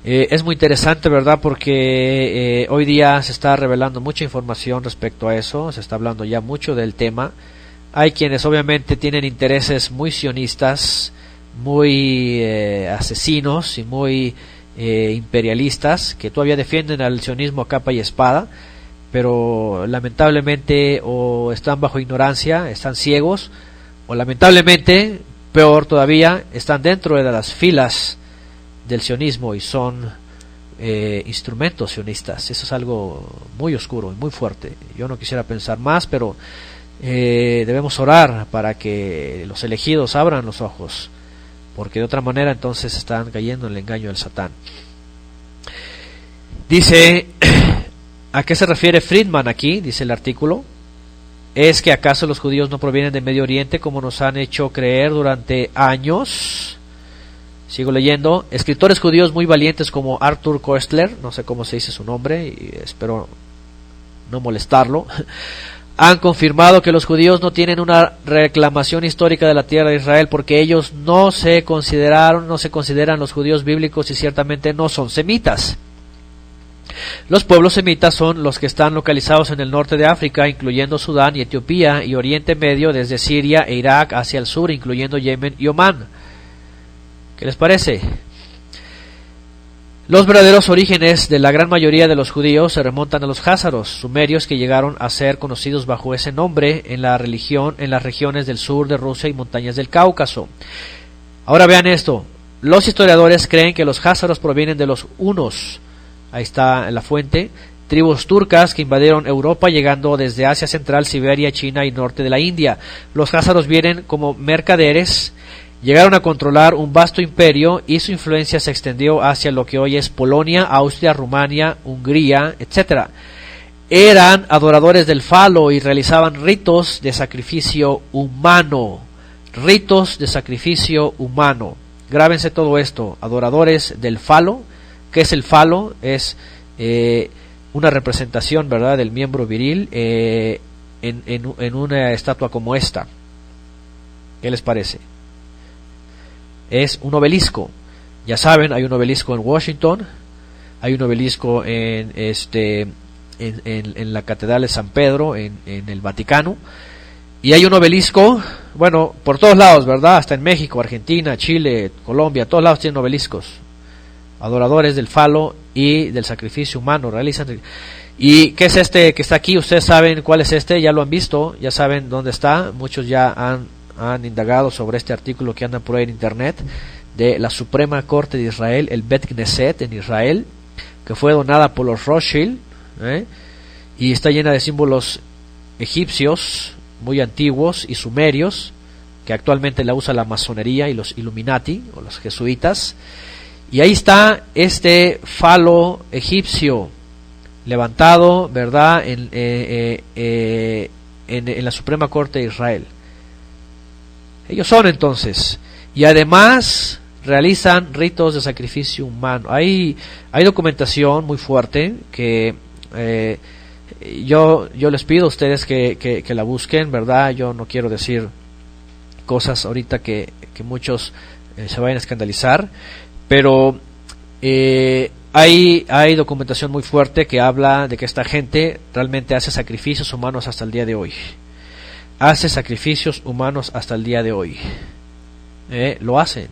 Es muy interesante, ¿verdad?, porque hoy día se está revelando mucha información respecto a eso, se está hablando ya mucho del tema. Hay quienes obviamente tienen intereses muy sionistas, muy asesinos y muy imperialistas, que todavía defienden al sionismo a capa y espada, pero lamentablemente o están bajo ignorancia, están ciegos, o lamentablemente, peor todavía, están dentro de las filas del sionismo y son instrumentos sionistas. Eso es algo muy oscuro y muy fuerte. Yo no quisiera pensar más, pero debemos orar para que los elegidos abran los ojos, porque de otra manera entonces están cayendo en el engaño del Satán. Dice, ¿a qué se refiere Friedman aquí? Dice el artículo. ¿Es que acaso los judíos no provienen de Medio Oriente como nos han hecho creer durante años? Sigo leyendo. Escritores judíos muy valientes como Arthur Koestler, no sé cómo se dice su nombre y espero no molestarlo, han confirmado que los judíos no tienen una reclamación histórica de la tierra de Israel porque ellos no se consideran los judíos bíblicos y ciertamente no son semitas. Los pueblos semitas son los que están localizados en el norte de África, incluyendo Sudán y Etiopía, y Oriente Medio desde Siria e Irak hacia el sur, incluyendo Yemen y Omán. ¿Qué les parece? Los verdaderos orígenes de la gran mayoría de los judíos se remontan a los házaros, sumerios que llegaron a ser conocidos bajo ese nombre en las regiones del sur de Rusia y montañas del Cáucaso. Ahora vean esto. Los historiadores creen que los házaros provienen de los hunos. Ahí está la fuente. Tribus turcas que invadieron Europa llegando desde Asia Central, Siberia, China y norte de la India. Los házaros vienen como mercaderes, llegaron a controlar un vasto imperio y su influencia se extendió hacia lo que hoy es Polonia, Austria, Rumania, Hungría, etc. Eran adoradores del falo y realizaban ritos de sacrificio humano. Ritos de sacrificio humano. Grábense todo esto. Adoradores del falo. ¿Qué es el falo? Es una representación, ¿verdad?, del miembro viril en una estatua como esta. ¿Qué les parece? Es un obelisco. Ya saben, hay un obelisco en Washington, hay un obelisco en la Catedral de San Pedro, en el Vaticano, y hay un obelisco, bueno, por todos lados, ¿verdad? Hasta en México, Argentina, Chile, Colombia, todos lados tienen obeliscos. Adoradores del falo y del sacrificio humano realizan. ¿Y qué es este que está aquí? Ustedes saben cuál es este, ya lo han visto, ya saben dónde está. Muchos ya han indagado sobre este artículo que anda por ahí en internet de la Suprema Corte de Israel, el Bet Knesset en Israel, que fue donada por los Rothschild, y está llena de símbolos egipcios muy antiguos y sumerios, que actualmente la usa la masonería y los Illuminati o los jesuitas. Y ahí está este falo egipcio levantado, ¿verdad?, en la Suprema Corte de Israel. Ellos son entonces, y además realizan ritos de sacrificio humano. Hay documentación muy fuerte que yo les pido a ustedes que la busquen, ¿verdad? Yo no quiero decir cosas ahorita que muchos se vayan a escandalizar, pero hay documentación muy fuerte que habla de que esta gente realmente hace sacrificios humanos hasta el día de hoy. Hace sacrificios humanos hasta el día de hoy. Lo hacen.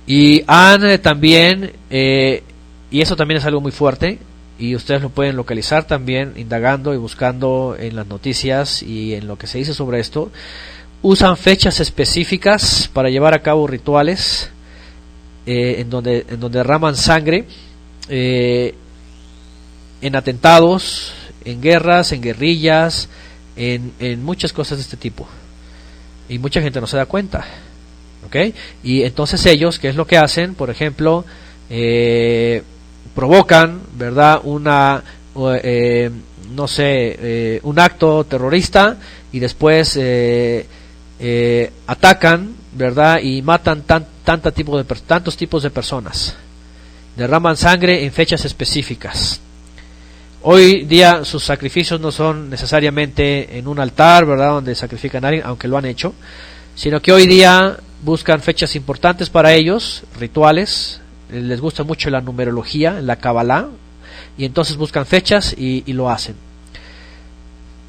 Y han también, y eso también es algo muy fuerte, y ustedes lo pueden localizar también indagando y buscando en las noticias y en lo que se dice sobre esto. Usan fechas específicas para llevar a cabo rituales en donde derraman sangre, en atentados, en guerras, en guerrillas, en muchas cosas de este tipo, y mucha gente no se da cuenta, ¿okay? Y entonces ellos, ¿qué es lo que hacen? Por ejemplo, provocan, ¿verdad?, un acto terrorista, y después atacan, ¿verdad?, y matan tantos tipos de personas, derraman sangre en fechas específicas. Hoy día sus sacrificios no son necesariamente en un altar, ¿verdad?, donde sacrifican a alguien, aunque lo han hecho, sino que hoy día buscan fechas importantes para ellos, rituales. Les gusta mucho la numerología, la Kabbalah, y entonces buscan fechas y lo hacen.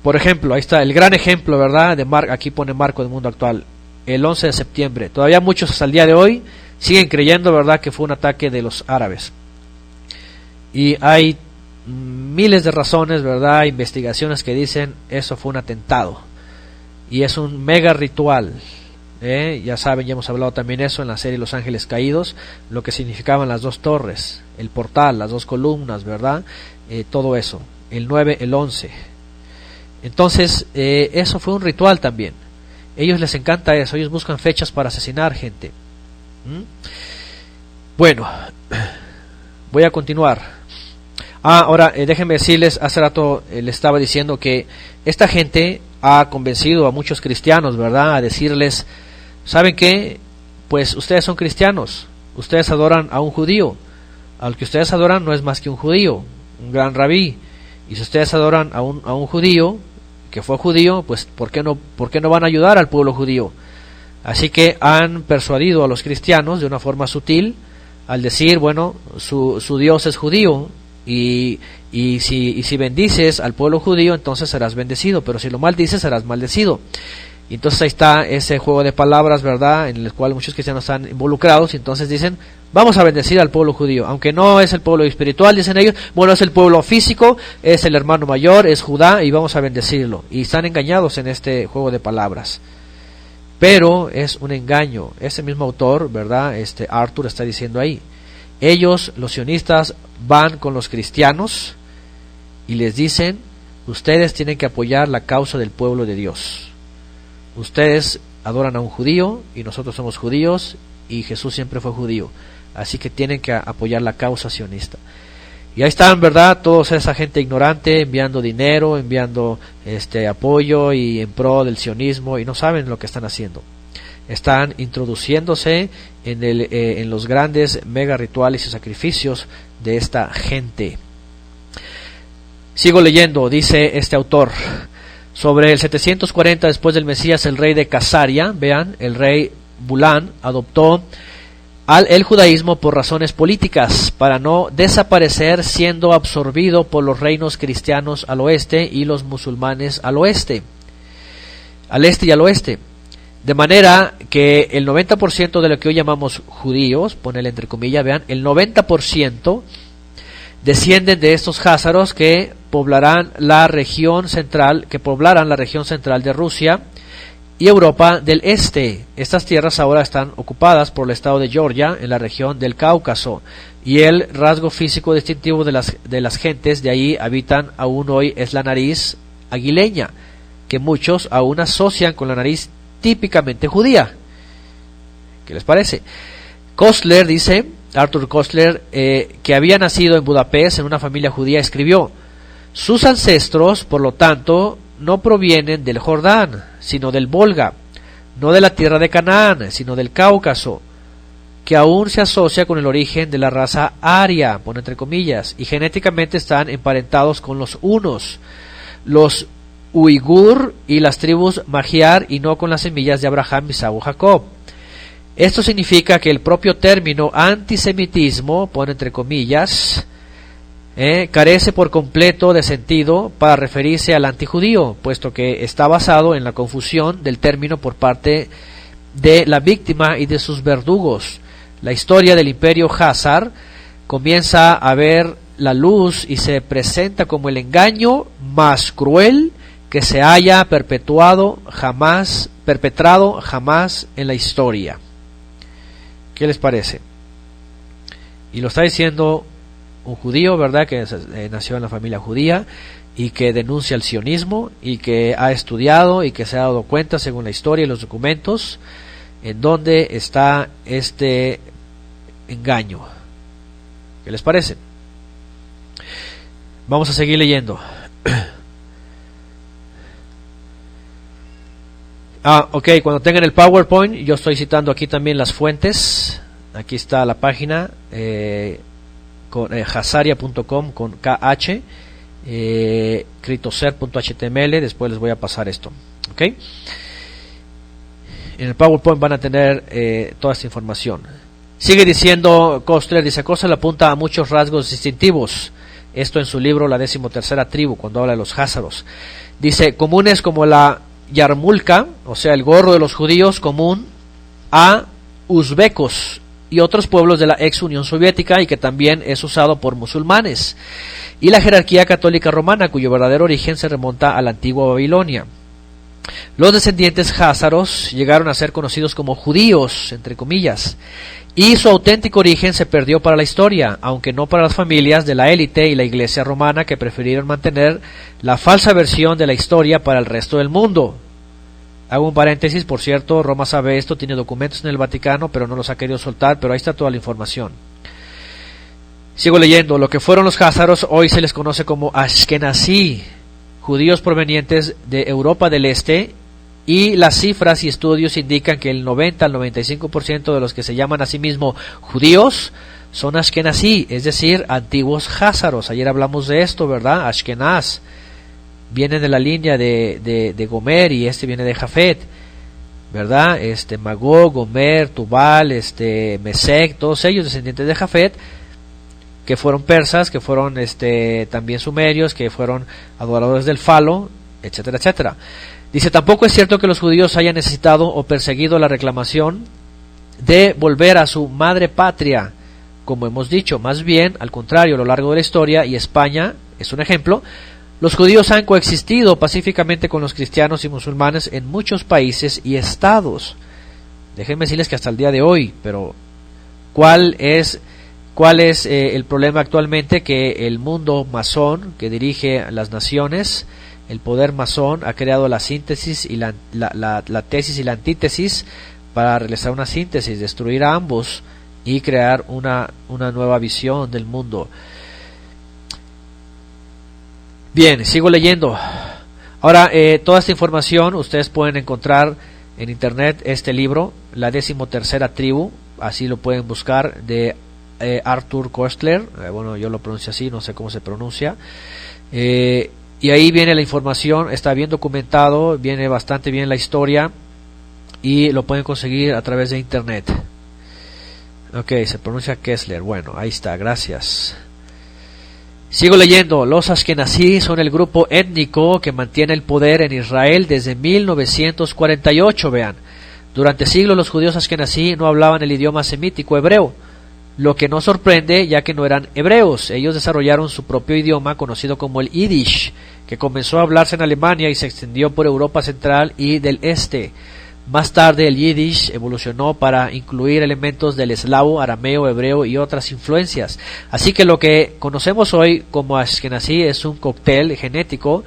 Por ejemplo, ahí está el gran ejemplo, ¿verdad?, aquí pone Marco del Mundo Actual, el 11 de septiembre. Todavía muchos hasta el día de hoy siguen creyendo, ¿verdad?, que fue un ataque de los árabes. Y hay miles de razones, ¿verdad?, investigaciones que dicen eso fue un atentado. Y es un mega ritual. Ya saben, ya hemos hablado también eso en la serie Los Ángeles Caídos, lo que significaban las dos torres, el portal, las dos columnas, ¿verdad? Todo eso, el 9, el 11. Entonces, eso fue un ritual también. Ellos les encanta eso, ellos buscan fechas para asesinar gente. Bueno, voy a continuar. Ahora, déjenme decirles, hace rato les estaba diciendo que esta gente ha convencido a muchos cristianos, ¿verdad?, a decirles, ¿saben qué? Pues ustedes son cristianos, ustedes adoran a un judío, al que ustedes adoran no es más que un judío, un gran rabí, y si ustedes adoran a un judío, que fue judío, pues ¿por qué no van a ayudar al pueblo judío? Así que han persuadido a los cristianos de una forma sutil, al decir, bueno, su Dios es judío, y si bendices al pueblo judío, entonces serás bendecido, pero si lo maldices, serás maldecido. Y entonces ahí está ese juego de palabras, ¿verdad?, en el cual muchos cristianos están involucrados, y entonces dicen, vamos a bendecir al pueblo judío, aunque no es el pueblo espiritual, dicen ellos, bueno, es el pueblo físico, es el hermano mayor, es Judá, y vamos a bendecirlo. Y están engañados en este juego de palabras. Pero es un engaño. Ese mismo autor, ¿verdad?, Arthur está diciendo ahí, ellos, los sionistas, van con los cristianos y les dicen, ustedes tienen que apoyar la causa del pueblo de Dios. Ustedes adoran a un judío y nosotros somos judíos y Jesús siempre fue judío, así que tienen que apoyar la causa sionista. Y ahí están, ¿verdad?, toda esa gente ignorante enviando dinero, enviando apoyo y en pro del sionismo, y no saben lo que están haciendo. Están introduciéndose en los grandes mega rituales y sacrificios de esta gente. Sigo leyendo, dice este autor, sobre el 740 después del Mesías, el rey de Casaria, vean, el rey Bulán adoptó el judaísmo por razones políticas, para no desaparecer, siendo absorbido por los reinos cristianos al oeste y los musulmanes al este y al oeste. De manera que el 90% de lo que hoy llamamos judíos, ponele entre comillas, vean, el 90% descienden de estos házaros que poblarán la región central de Rusia, y Europa del Este. Estas tierras ahora están ocupadas por el estado de Georgia, en la región del Cáucaso, y el rasgo físico distintivo de las gentes de ahí habitan aún hoy es la nariz aguileña, que muchos aún asocian con la nariz típicamente judía. ¿Qué les parece? Kostler dice, Arthur Kostler, que había nacido en Budapest en una familia judía, escribió: sus ancestros, por lo tanto, no provienen del Jordán, sino del Volga, no de la tierra de Canaán, sino del Cáucaso, que aún se asocia con el origen de la raza aria, pone entre comillas, y genéticamente están emparentados con los hunos, los uigur y las tribus magiar, y no con las semillas de Abraham, Isaac o Jacob. Esto significa que el propio término antisemitismo, pone entre comillas, carece por completo de sentido para referirse al antijudío, puesto que está basado en la confusión del término por parte de la víctima y de sus verdugos. La historia del imperio Khazar comienza a ver la luz y se presenta como el engaño más cruel que se haya perpetrado jamás en la historia. ¿Qué les parece? Y lo está diciendo un judío, ¿verdad?, que nació en la familia judía y que denuncia el sionismo y que ha estudiado y que se ha dado cuenta, según la historia y los documentos, en dónde está este engaño. ¿Qué les parece? Vamos a seguir leyendo. Ok, cuando tengan el PowerPoint, yo estoy citando aquí también las fuentes. Aquí está la página, hazaria.com con KH, critocer.html, después les voy a pasar esto. Ok, en el PowerPoint van a tener toda esta información. Sigue diciendo Kostler, dice: Kostler apunta a muchos rasgos distintivos, esto en su libro La 13ª tribu, cuando habla de los házaros. Dice: comunes como la yarmulka, o sea, el gorro de los judíos, común a uzbecos y otros pueblos de la ex Unión Soviética, y que también es usado por musulmanes, y la jerarquía católica romana, cuyo verdadero origen se remonta a la antigua Babilonia. Los descendientes házaros llegaron a ser conocidos como judíos, entre comillas, y su auténtico origen se perdió para la historia, aunque no para las familias de la élite y la iglesia romana, que prefirieron mantener la falsa versión de la historia para el resto del mundo. Hago un paréntesis, por cierto, Roma sabe esto, tiene documentos en el Vaticano, pero no los ha querido soltar, pero ahí está toda la información. Sigo leyendo. Lo que fueron los házaros hoy se les conoce como Ashkenazí, judíos provenientes de Europa del Este, y las cifras y estudios indican que el 90 al 95% de los que se llaman a sí mismos judíos son Ashkenazí, es decir, antiguos házaros. Ayer hablamos de esto, ¿verdad? Ashkenaz viene de la línea de Gomer, y este viene de Jafet, ¿verdad? Magog, Gomer, Tubal, Mesec, todos ellos descendientes de Jafet, que fueron persas, que fueron también sumerios, que fueron adoradores del falo, etcétera, etcétera. Dice: tampoco es cierto que los judíos hayan necesitado o perseguido la reclamación de volver a su madre patria, como hemos dicho. Más bien, al contrario, a lo largo de la historia, y España es un ejemplo, los judíos han coexistido pacíficamente con los cristianos y musulmanes en muchos países y estados. Déjenme decirles que hasta el día de hoy, pero ¿cuál es el problema actualmente? Que el mundo masón que dirige las naciones, el poder masón, ha creado la síntesis y la tesis y la antítesis para realizar una síntesis, destruir a ambos y crear una nueva visión del mundo. Bien, sigo leyendo. Ahora, toda esta información ustedes pueden encontrar en internet, este libro, La 13ª tribu, así lo pueden buscar, de Arthur Kostler. Bueno, yo lo pronuncio así, no sé cómo se pronuncia. Y ahí viene la información, está bien documentado, viene bastante bien la historia, y lo pueden conseguir a través de internet. Ok, se pronuncia Kessler. Bueno, ahí está, gracias. Sigo leyendo. Los Ashkenazí son el grupo étnico que mantiene el poder en Israel desde 1948, vean. Durante siglos los judíos Ashkenazí no hablaban el idioma semítico hebreo, lo que no sorprende ya que no eran hebreos. Ellos desarrollaron su propio idioma conocido como el Yiddish, que comenzó a hablarse en Alemania y se extendió por Europa Central y del Este. Más tarde el Yiddish evolucionó para incluir elementos del eslavo, arameo, hebreo y otras influencias. Así que lo que conocemos hoy como Ashkenazí es un cóctel genético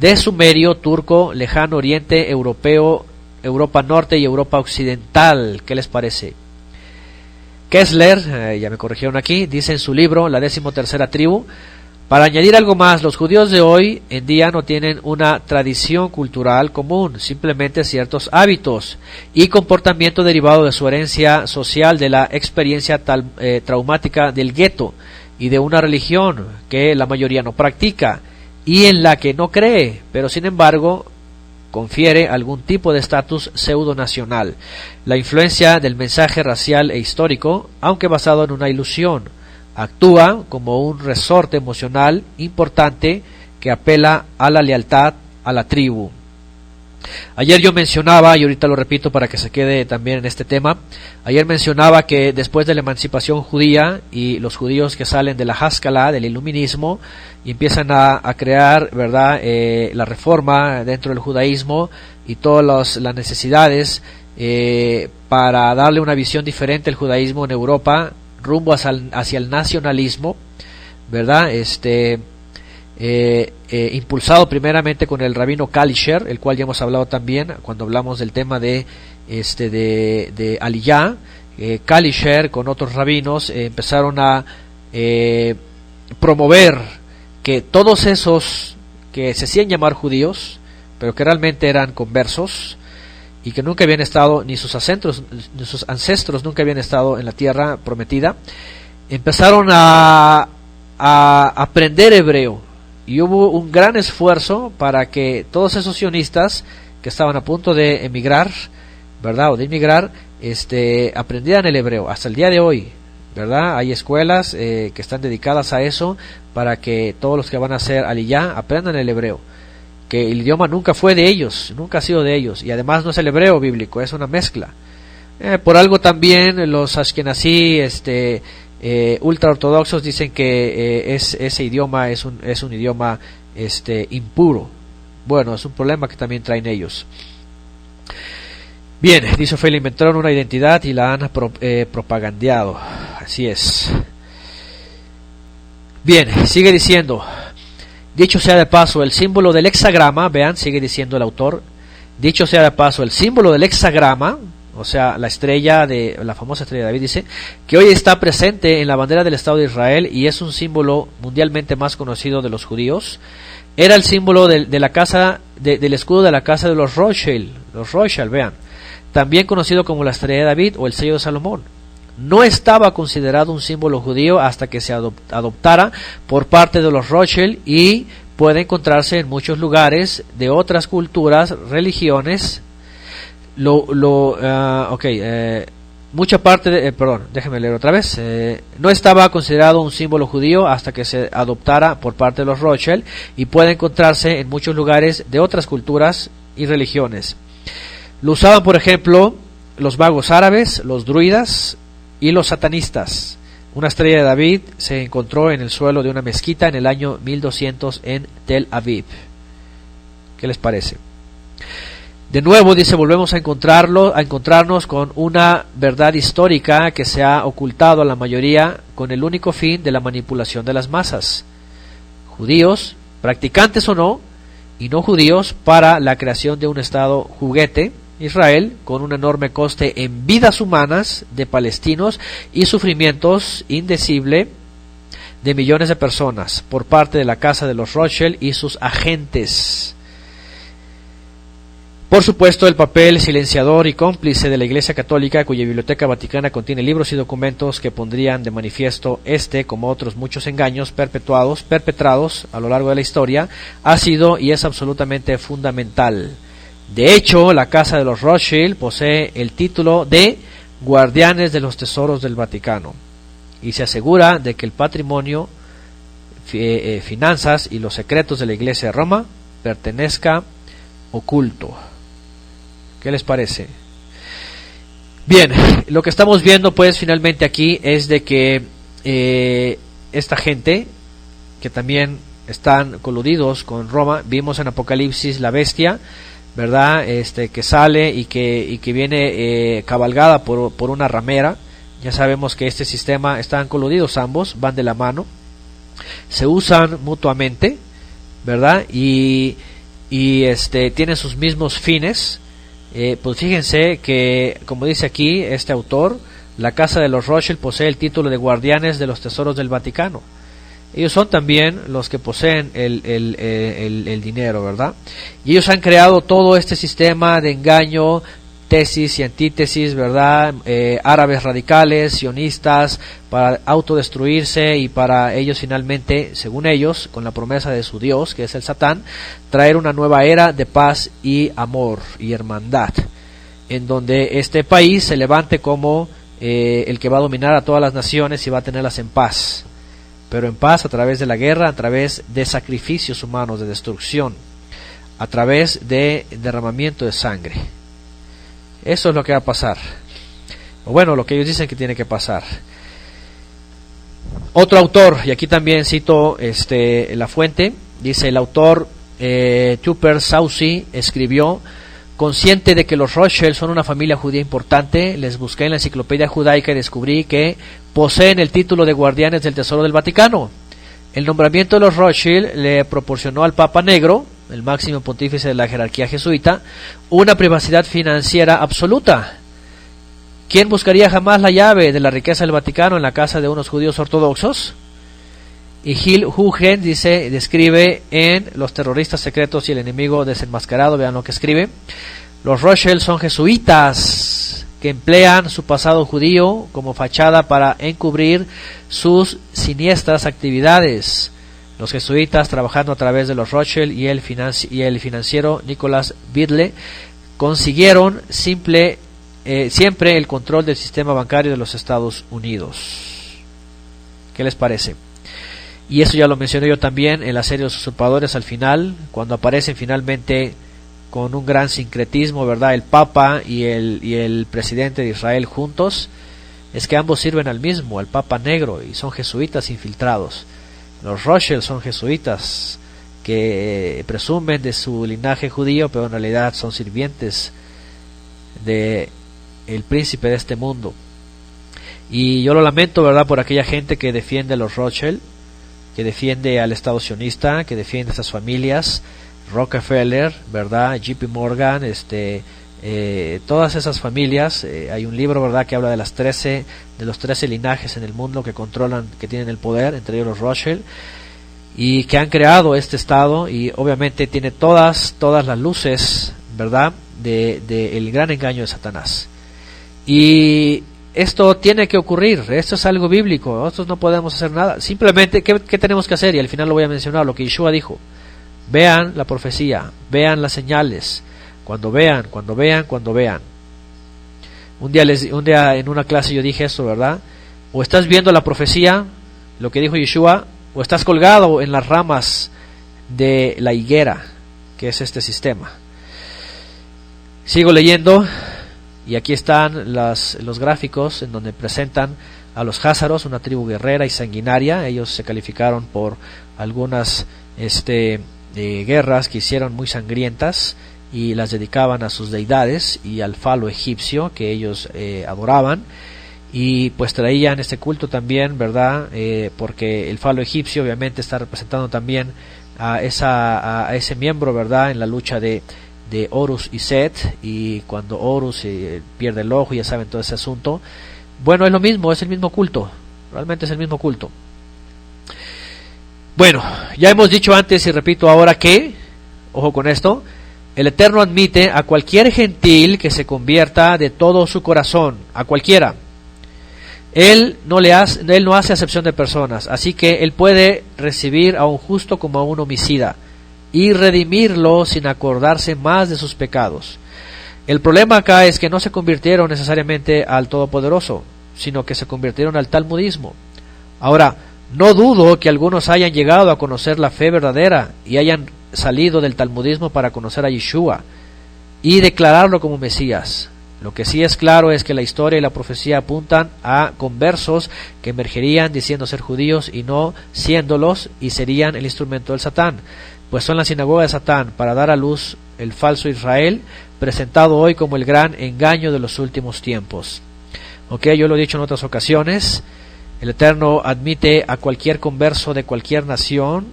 de sumerio, turco, lejano oriente, europeo, Europa Norte y Europa Occidental. ¿Qué les parece? Kessler, ya me corrigieron aquí, dice en su libro La 13ª tribu, para añadir algo más, los judíos de hoy en día no tienen una tradición cultural común, simplemente ciertos hábitos y comportamiento derivado de su herencia social, de la experiencia traumática del gueto y de una religión que la mayoría no practica y en la que no cree, pero sin embargo confiere algún tipo de estatus pseudo-nacional. La influencia del mensaje racial e histórico, aunque basado en una ilusión, actúa como un resorte emocional importante que apela a la lealtad a la tribu. Ayer yo mencionaba, y ahorita lo repito para que se quede también en este tema, ayer mencionaba que después de la emancipación judía y los judíos que salen de la Haskalah, del iluminismo, y empiezan a crear, ¿verdad?, la reforma dentro del judaísmo y todas las necesidades para darle una visión diferente al judaísmo en Europa, rumbo hacia el nacionalismo, ¿verdad?, impulsado primeramente con el rabino Kalischer, el cual ya hemos hablado también cuando hablamos del tema de Aliyah. Kalischer con otros rabinos empezaron a promover que todos esos que se hacían llamar judíos, pero que realmente eran conversos y que nunca habían estado, ni sus ancestros nunca habían estado en la tierra prometida, empezaron a aprender hebreo. Y hubo un gran esfuerzo para que todos esos sionistas que estaban a punto de emigrar, ¿verdad?, o de inmigrar, aprendieran el hebreo. Hasta el día de hoy, ¿verdad?, hay escuelas que están dedicadas a eso, para que todos los que van a hacer aliyah aprendan el hebreo. Que el idioma nunca fue de ellos, nunca ha sido de ellos. Y además no es el hebreo bíblico, es una mezcla. Por algo también los ashkenazí, ultra ortodoxos dicen que ese idioma es un idioma impuro. Bueno, es un problema que también traen ellos. Bien, dice Ophelia, inventaron una identidad y la han propagandeado. Así es. Bien, sigue diciendo, dicho sea de paso, el símbolo del hexagrama, vean, sigue diciendo el autor, dicho sea de paso, el símbolo del hexagrama, o sea, la famosa estrella de David, dice, que hoy está presente en la bandera del Estado de Israel y es un símbolo mundialmente más conocido de los judíos, era el símbolo de la casa, del escudo de la casa de los Rothschild, vean, también conocido como la estrella de David o el sello de Salomón. No estaba considerado un símbolo judío hasta que se adoptara por parte de los Rothschild y puede encontrarse en muchos lugares de otras culturas, religiones. Mucha parte déjenme leer otra vez. No estaba considerado un símbolo judío hasta que se adoptara por parte de los Rothschild y puede encontrarse en muchos lugares de otras culturas y religiones. Lo usaban, por ejemplo, los magos árabes, los druidas y los satanistas. Una estrella de David se encontró en el suelo de una mezquita en el año 1200 en Tel Aviv. ¿Qué les parece? De nuevo, dice, volvemos a encontrarnos con una verdad histórica que se ha ocultado a la mayoría con el único fin de la manipulación de las masas. Judíos, practicantes o no, y no judíos, para la creación de un estado juguete, Israel, con un enorme coste en vidas humanas de palestinos y sufrimientos indecible de millones de personas por parte de la casa de los Rothschild y sus agentes. Por supuesto, el papel silenciador y cómplice de la Iglesia Católica, cuya Biblioteca Vaticana contiene libros y documentos que pondrían de manifiesto como otros muchos engaños perpetrados a lo largo de la historia, ha sido y es absolutamente fundamental. De hecho, la casa de los Rothschild posee el título de Guardianes de los Tesoros del Vaticano y se asegura de que el patrimonio, finanzas y los secretos de la Iglesia de Roma pertenezca oculto. ¿Qué les parece? Bien, lo que estamos viendo pues finalmente aquí es de que esta gente que también están coludidos con Roma. Vimos en Apocalipsis la bestia, ¿verdad? Que sale y que viene cabalgada por una ramera. Ya sabemos que este sistema están coludidos ambos, van de la mano, se usan mutuamente, ¿verdad? Y tienen sus mismos fines. Pues fíjense que, como dice aquí este autor, la casa de los Rothschild posee el título de guardianes de los tesoros del Vaticano. Ellos son también los que poseen el dinero, ¿verdad? Y ellos han creado todo este sistema de engaño, tesis y antítesis, ¿verdad? Árabes radicales, sionistas, para autodestruirse y para ellos finalmente, según ellos, con la promesa de su Dios, que es el Satán, traer una nueva era de paz y amor y hermandad, en donde este país se levante como el que va a dominar a todas las naciones y va a tenerlas en paz, pero en paz a través de la guerra, a través de sacrificios humanos, de destrucción, a través de derramamiento de sangre. Eso es lo que va a pasar, o bueno, lo que ellos dicen que tiene que pasar. Otro autor, y aquí también cito la fuente, dice el autor Tupper Saucy escribió: consciente de que los Rothschild son una familia judía importante, les busqué en la enciclopedia judaica y descubrí que poseen el título de guardianes del tesoro del Vaticano. El nombramiento de los Rothschild le proporcionó al Papa Negro, el máximo pontífice de la jerarquía jesuita, una privacidad financiera absoluta. ¿Quién buscaría jamás la llave de la riqueza del Vaticano en la casa de unos judíos ortodoxos? Y Gil Hughen describe en Los terroristas secretos y el enemigo desenmascarado, vean lo que escribe: los Rothschild son jesuitas que emplean su pasado judío como fachada para encubrir sus siniestras actividades. Los jesuitas, trabajando a través de los Rothschild y el financiero Nicholas Bidle, consiguieron siempre el control del sistema bancario de los Estados Unidos. ¿Qué les parece? Y eso ya lo mencioné yo también en la serie de los usurpadores al final, cuando aparecen finalmente con un gran sincretismo, ¿verdad? El Papa y el presidente de Israel juntos, es que ambos sirven al mismo, al Papa Negro, y son jesuitas infiltrados. Los Rothschild son jesuitas que presumen de su linaje judío, pero en realidad son sirvientes de el príncipe de este mundo. Y yo lo lamento, ¿verdad?, por aquella gente que defiende a los Rothschild, que defiende al Estado sionista, que defiende a estas familias, Rockefeller, ¿verdad?, JP Morgan, todas esas familias. Hay un libro, ¿verdad?, que habla de los 13 linajes en el mundo que controlan, que tienen el poder, entre ellos los Rothschild, y que han creado este Estado, y obviamente tiene todas las luces, ¿verdad?, de el gran engaño de Satanás. Y esto tiene que ocurrir, esto es algo bíblico, nosotros no podemos hacer nada. Simplemente, ¿qué tenemos que hacer? Y al final lo voy a mencionar, lo que Yeshua dijo: vean la profecía, vean las señales, cuando vean. Un día en una clase yo dije esto, ¿verdad? O estás viendo la profecía, lo que dijo Yeshua, o estás colgado en las ramas de la higuera, que es este sistema. Sigo leyendo, y aquí están los gráficos en donde presentan a los házaros, una tribu guerrera y sanguinaria. Ellos se calificaron por algunas guerras que hicieron muy sangrientas, y las dedicaban a sus deidades y al falo egipcio que ellos adoraban, y pues traían este culto también, ¿verdad? Porque el falo egipcio obviamente está representando también a ese miembro, ¿verdad?, en la lucha de Horus y Set, y cuando Horus pierde el ojo, ya saben todo ese asunto. Bueno, es lo mismo, es el mismo culto, realmente es el mismo culto. Bueno, ya hemos dicho antes y repito ahora que, ojo con esto, el Eterno admite a cualquier gentil que se convierta de todo su corazón, a cualquiera. Él no hace acepción de personas, así que Él puede recibir a un justo como a un homicida y redimirlo sin acordarse más de sus pecados. El problema acá es que no se convirtieron necesariamente al Todopoderoso, sino que se convirtieron al talmudismo. Ahora, no dudo que algunos hayan llegado a conocer la fe verdadera y hayan salido del talmudismo para conocer a Yeshua y declararlo como Mesías. Lo que sí es claro es que la historia y la profecía apuntan a conversos que emergerían diciendo ser judíos y no siéndolos, y serían el instrumento del Satán, pues son la sinagoga de Satán para dar a luz el falso Israel, presentado hoy como el gran engaño de los últimos tiempos. Yo lo he dicho en otras ocasiones, el Eterno admite a cualquier converso de cualquier nación,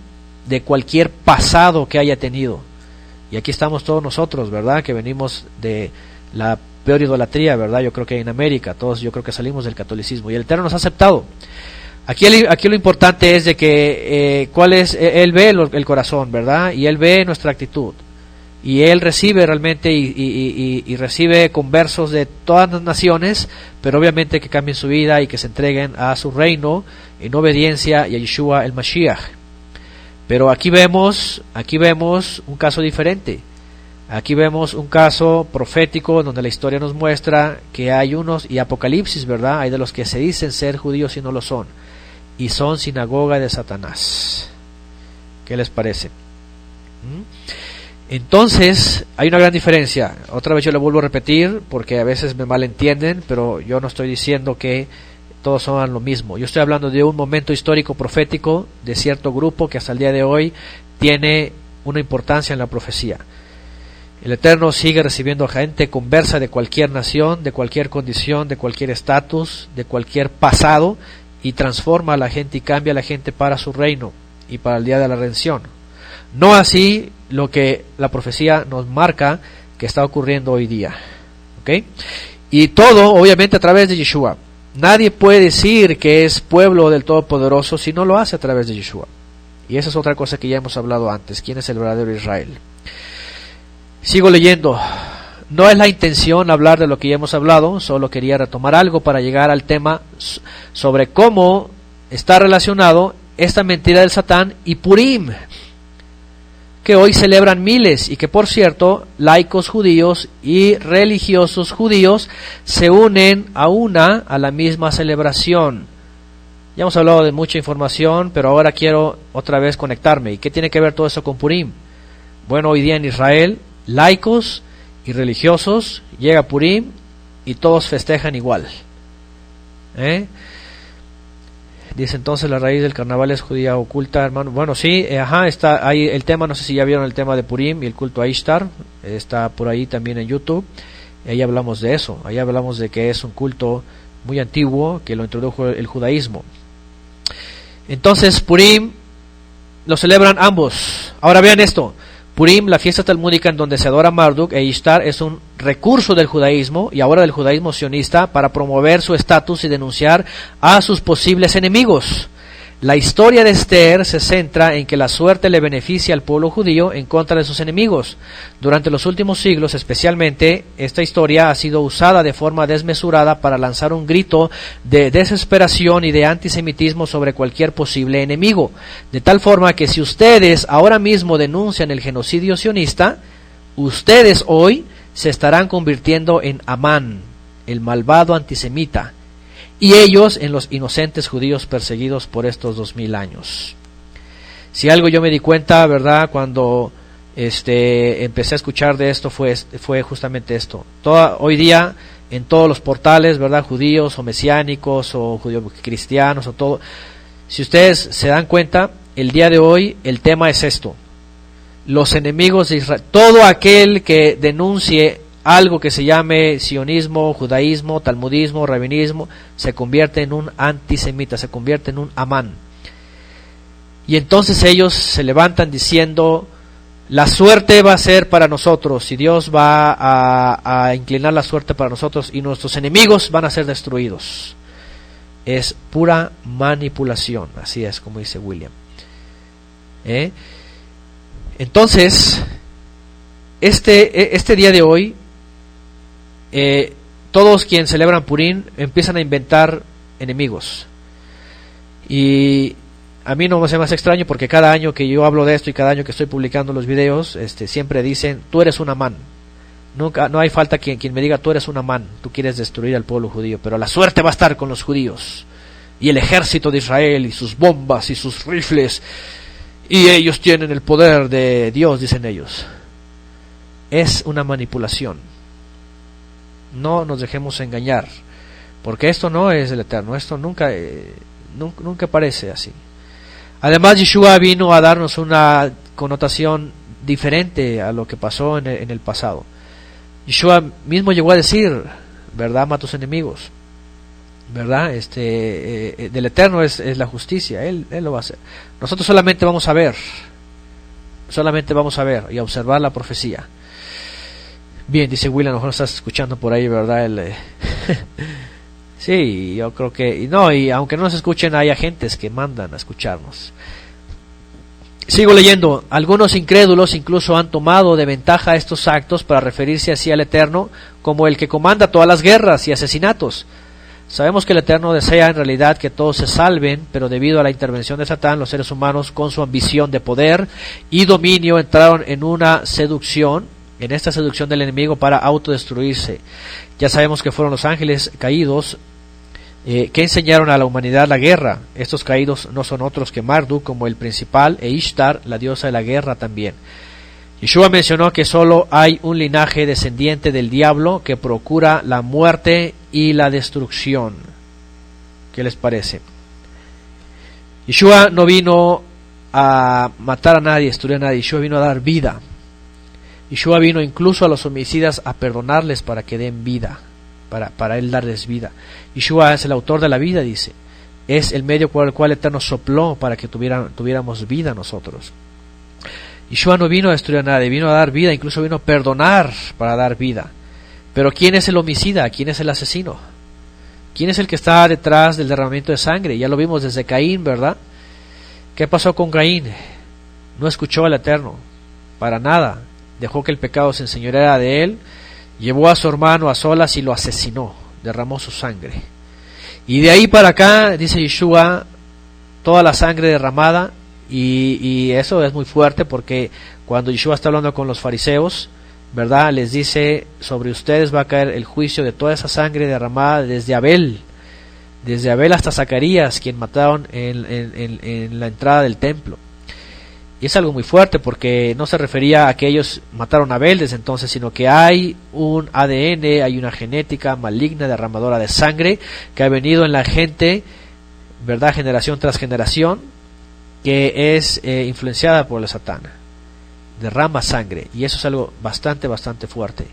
de cualquier pasado que haya tenido. Y aquí estamos todos nosotros, ¿verdad? Que venimos de la peor idolatría, ¿verdad? Yo creo que en América, todos yo creo que salimos del catolicismo y el Eterno nos ha aceptado. Aquí lo importante es de que Él ve el corazón, ¿verdad? Y Él ve nuestra actitud. Y Él recibe realmente y recibe conversos de todas las naciones, pero obviamente que cambien su vida y que se entreguen a su reino en obediencia y a Yeshua el Mashiach. Pero aquí vemos un caso diferente. Aquí vemos un caso profético donde la historia nos muestra que hay unos, y Apocalipsis, ¿verdad? Hay de los que se dicen ser judíos y no lo son, y son sinagoga de Satanás. ¿Qué les parece? Entonces, hay una gran diferencia. Otra vez yo le vuelvo a repetir, porque a veces me malentienden, pero yo no estoy diciendo que todos son lo mismo. Yo estoy hablando de un momento histórico profético de cierto grupo que hasta el día de hoy tiene una importancia en la profecía. El Eterno sigue recibiendo gente conversa de cualquier nación, de cualquier condición, de cualquier estatus, de cualquier pasado, y transforma a la gente y cambia a la gente para su reino y para el día de la redención. No así lo que la profecía nos marca que está ocurriendo hoy día. ¿Okay? Y todo, obviamente, a través de Yeshua. Nadie puede decir que es pueblo del Todopoderoso si no lo hace a través de Yeshua. Y esa es otra cosa que ya hemos hablado antes. ¿Quién es el verdadero Israel? Sigo leyendo. No es la intención hablar de lo que ya hemos hablado, solo quería retomar algo para llegar al tema sobre cómo está relacionado esta mentira del Satán y Purim, que hoy celebran miles, y que por cierto, laicos judíos y religiosos judíos se unen a la misma celebración. Ya hemos hablado de mucha información, pero ahora quiero otra vez conectarme. ¿Y qué tiene que ver todo eso con Purim? Bueno, hoy día en Israel, laicos y religiosos, llega Purim y todos festejan igual. Dice entonces la raíz del carnaval es judía oculta, hermano. Bueno, sí, está ahí el tema, no sé si ya vieron el tema de Purim y el culto a Ishtar, está por ahí también en YouTube. Y ahí hablamos de eso, ahí hablamos de que es un culto muy antiguo que lo introdujo el judaísmo. Entonces Purim lo celebran ambos. Ahora vean esto. Purim, la fiesta talmúdica en donde se adora Marduk e Ishtar, es un recurso del judaísmo y ahora del judaísmo sionista para promover su estatus y denunciar a sus posibles enemigos. La historia de Esther se centra en que la suerte le beneficia al pueblo judío en contra de sus enemigos. Durante los últimos siglos, especialmente, esta historia ha sido usada de forma desmesurada para lanzar un grito de desesperación y de antisemitismo sobre cualquier posible enemigo. De tal forma que si ustedes ahora mismo denuncian el genocidio sionista, ustedes hoy se estarán convirtiendo en Amán, el malvado antisemita, y ellos en los inocentes judíos perseguidos por estos 2000 años. Si algo yo me di cuenta, ¿verdad?, cuando empecé a escuchar de esto fue justamente esto. Hoy día en todos los portales, ¿verdad?, judíos o mesiánicos o judíos cristianos o todo, si ustedes se dan cuenta, el día de hoy el tema es esto: los enemigos de Israel. Todo aquel que denuncie algo que se llame sionismo, judaísmo, talmudismo, rabinismo, se convierte en un antisemita, se convierte en un Amán. Y entonces ellos se levantan diciendo: la suerte va a ser para nosotros, y Dios va a inclinar la suerte para nosotros, y nuestros enemigos van a ser destruidos. Es pura manipulación, así es como dice William. Entonces, este día de hoy, todos quienes celebran Purim empiezan a inventar enemigos, y a mí no me hace más extraño porque cada año que yo hablo de esto y cada año que estoy publicando los videos, siempre dicen: tú eres un Amán. Nunca, no hay falta quien me diga: tú eres un Amán, tú quieres destruir al pueblo judío, pero la suerte va a estar con los judíos y el ejército de Israel y sus bombas y sus rifles, y ellos tienen el poder de Dios, dicen ellos. Es una manipulación. No nos dejemos engañar, porque esto no es el Eterno, esto nunca parece así. Además, Yeshua vino a darnos una connotación diferente a lo que pasó en el pasado. Yeshua mismo llegó a decir, ¿verdad? Ama a tus enemigos, ¿verdad? Del Eterno es la justicia, Él lo va a hacer. Nosotros solamente vamos a ver y a observar la profecía. Bien, dice Will, a lo mejor estás escuchando por ahí, ¿verdad? Sí, yo creo que... y aunque no nos escuchen, hay agentes que mandan a escucharnos. Sigo leyendo. Algunos incrédulos incluso han tomado de ventaja estos actos para referirse así al Eterno como el que comanda todas las guerras y asesinatos. Sabemos que el Eterno desea en realidad que todos se salven, pero debido a la intervención de Satán, los seres humanos, con su ambición de poder y dominio, entraron en esta seducción del enemigo para autodestruirse. Ya sabemos que fueron los ángeles caídos que enseñaron a la humanidad la guerra. Estos caídos no son otros que Marduk como el principal e Ishtar, la diosa de la guerra también. Yeshua mencionó que solo hay un linaje descendiente del diablo que procura la muerte y la destrucción. ¿Qué les parece? Yeshua no vino a matar a nadie, destruir a nadie. Yeshua vino a dar vida. Yeshua vino incluso a los homicidas a perdonarles para que den vida, para Él darles vida. Yeshua es el autor de la vida, dice. Es el medio por el cual el Eterno sopló para que tuviéramos vida nosotros. Yeshua no vino a destruir a nadie, vino a dar vida, incluso vino a perdonar para dar vida. Pero ¿quién es el homicida? ¿Quién es el asesino? ¿Quién es el que está detrás del derramamiento de sangre? Ya lo vimos desde Caín, ¿verdad? ¿Qué pasó con Caín? No escuchó al Eterno, para nada. Dejó que el pecado se enseñoreara de él, llevó a su hermano a solas y lo asesinó, derramó su sangre. Y de ahí para acá, dice Yeshua, toda la sangre derramada, y eso es muy fuerte porque cuando Yeshua está hablando con los fariseos, ¿verdad? Les dice, sobre ustedes va a caer el juicio de toda esa sangre derramada desde Abel hasta Zacarías, quien mataron en la entrada del templo. Y es algo muy fuerte porque no se refería a que ellos mataron a Abel desde entonces, sino que hay un ADN, hay una genética maligna derramadora de sangre que ha venido en la gente, ¿verdad? Generación tras generación, que es influenciada por el Satán. Derrama sangre, y eso es algo bastante fuerte.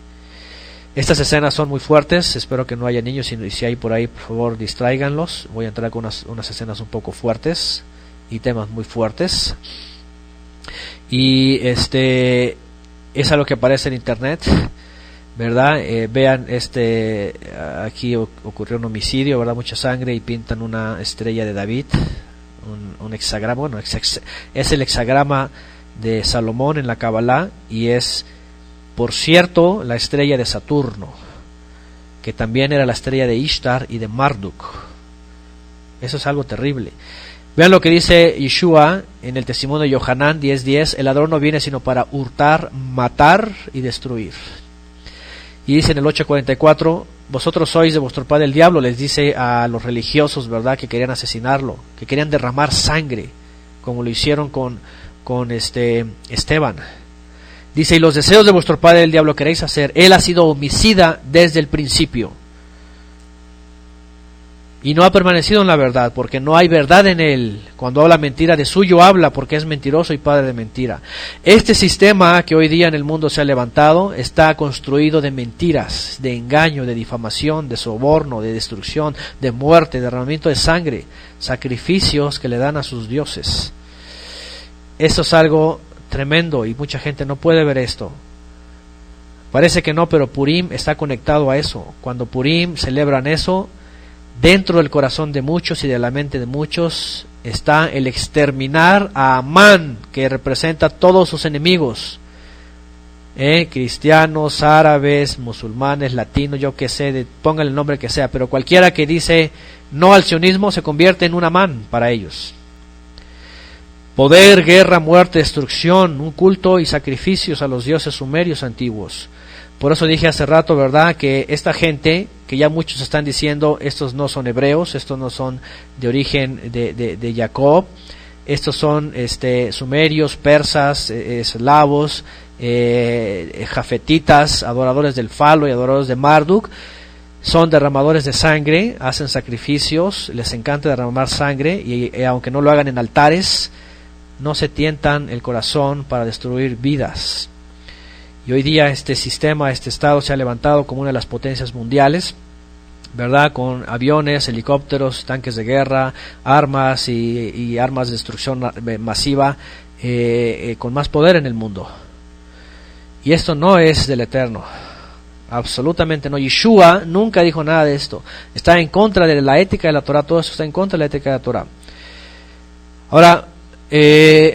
Estas escenas son muy fuertes, espero que no haya niños, y si hay por ahí, por favor, distráiganlos. Voy a entrar con unas escenas un poco fuertes y temas muy fuertes. Y es algo que aparece en internet, ¿verdad? Vean, aquí ocurrió un homicidio, ¿verdad? Mucha sangre, y pintan una estrella de David, un hexagrama. Bueno, es el hexagrama de Salomón en la Kabbalah, y es, por cierto, la estrella de Saturno, que también era la estrella de Ishtar y de Marduk. Eso es algo terrible. Vean lo que dice Yeshua en el testimonio de Yohanan 10:10: el ladrón no viene sino para hurtar, matar y destruir. Y dice en el 8:44: vosotros sois de vuestro padre el diablo, les dice a los religiosos, ¿verdad?, que querían asesinarlo, que querían derramar sangre, como lo hicieron con Esteban. Dice: y los deseos de vuestro padre el diablo queréis hacer. Él ha sido homicida desde el principio, y no ha permanecido en la verdad, porque no hay verdad en él. Cuando habla mentira, de suyo habla, porque es mentiroso y padre de mentira. Este sistema que hoy día en el mundo se ha levantado está construido de mentiras, de engaño, de difamación, de soborno, de destrucción, de muerte, de derramamiento de sangre, sacrificios que le dan a sus dioses. Esto es algo tremendo y mucha gente no puede ver esto. Parece que no, pero Purim está conectado a eso. Cuando Purim celebran eso, dentro del corazón de muchos y de la mente de muchos está el exterminar a Amán, que representa a todos sus enemigos, cristianos, árabes, musulmanes, latinos, yo que sé, pónganle el nombre que sea, pero cualquiera que dice no al sionismo se convierte en un Amán para ellos. Poder, guerra, muerte, destrucción, un culto y sacrificios a los dioses sumerios antiguos. Por eso dije hace rato, ¿verdad?, que esta gente, que ya muchos están diciendo, estos no son hebreos, estos no son de origen de Jacob, estos son sumerios, persas, eslavos, jafetitas, adoradores del falo y adoradores de Marduk. Son derramadores de sangre, hacen sacrificios, les encanta derramar sangre y aunque no lo hagan en altares, no se tientan el corazón para destruir vidas. Y hoy día este sistema, este estado se ha levantado como una de las potencias mundiales, ¿verdad? Con aviones, helicópteros, tanques de guerra, armas y armas de destrucción masiva, con más poder en el mundo. Y esto no es del Eterno. Absolutamente no. Yeshua nunca dijo nada de esto. Está en contra de la ética de la Torah. Todo eso está en contra de la ética de la Torah. Ahora,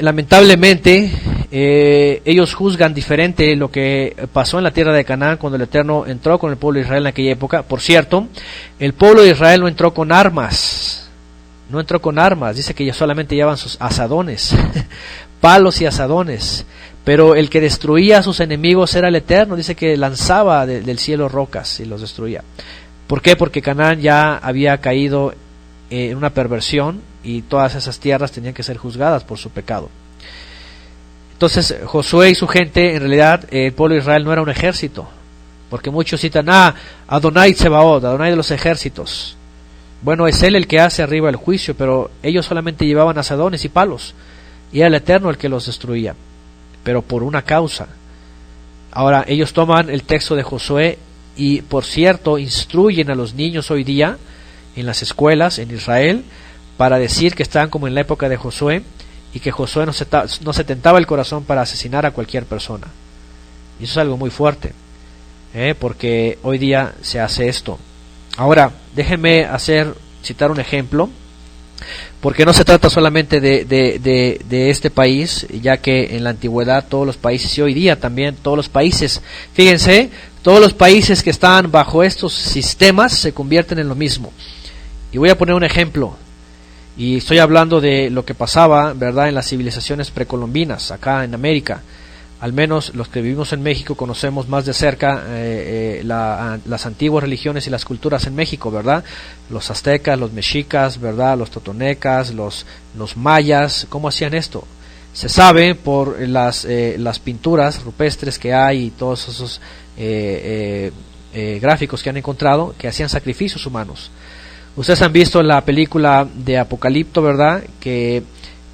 lamentablemente, ellos juzgan diferente lo que pasó en la tierra de Canaán cuando el Eterno entró con el pueblo de Israel en aquella época. Por cierto, el pueblo de Israel no entró con armas. No entró con armas. Dice que ellos solamente llevaban sus asadones, palos y asadones. Pero el que destruía a sus enemigos era el Eterno. Dice que lanzaba del cielo rocas y los destruía. ¿Por qué? Porque Canaán ya había caído en una perversión y todas esas tierras tenían que ser juzgadas por su pecado. Entonces Josué y su gente, en realidad el pueblo de Israel no era un ejército, porque muchos citan Adonai Tsebaot, Adonai de los ejércitos. Bueno, es él el que hace arriba el juicio, pero ellos solamente llevaban asadones y palos y era el Eterno el que los destruía, pero por una causa. Ahora ellos toman el texto de Josué y, por cierto, instruyen a los niños hoy día en las escuelas en Israel para decir que están como en la época de Josué y que Josué no se tentaba el corazón para asesinar a cualquier persona. Y eso es algo muy fuerte, porque hoy día se hace esto. Ahora, déjenme citar un ejemplo, porque no se trata solamente de este país, ya que en la antigüedad todos los países, y hoy día también todos los países, fíjense, todos los países que están bajo estos sistemas se convierten en lo mismo. Y voy a poner un ejemplo, y estoy hablando de lo que pasaba, ¿verdad?, en las civilizaciones precolombinas, acá en América. Al menos los que vivimos en México conocemos más de cerca las antiguas religiones y las culturas en México, ¿verdad? Los aztecas, los mexicas, ¿verdad? Los totonecas, los mayas. ¿Cómo hacían esto? Se sabe por las pinturas rupestres que hay y todos esos gráficos que han encontrado, que hacían sacrificios humanos. Ustedes han visto la película de Apocalipto, ¿verdad? Que,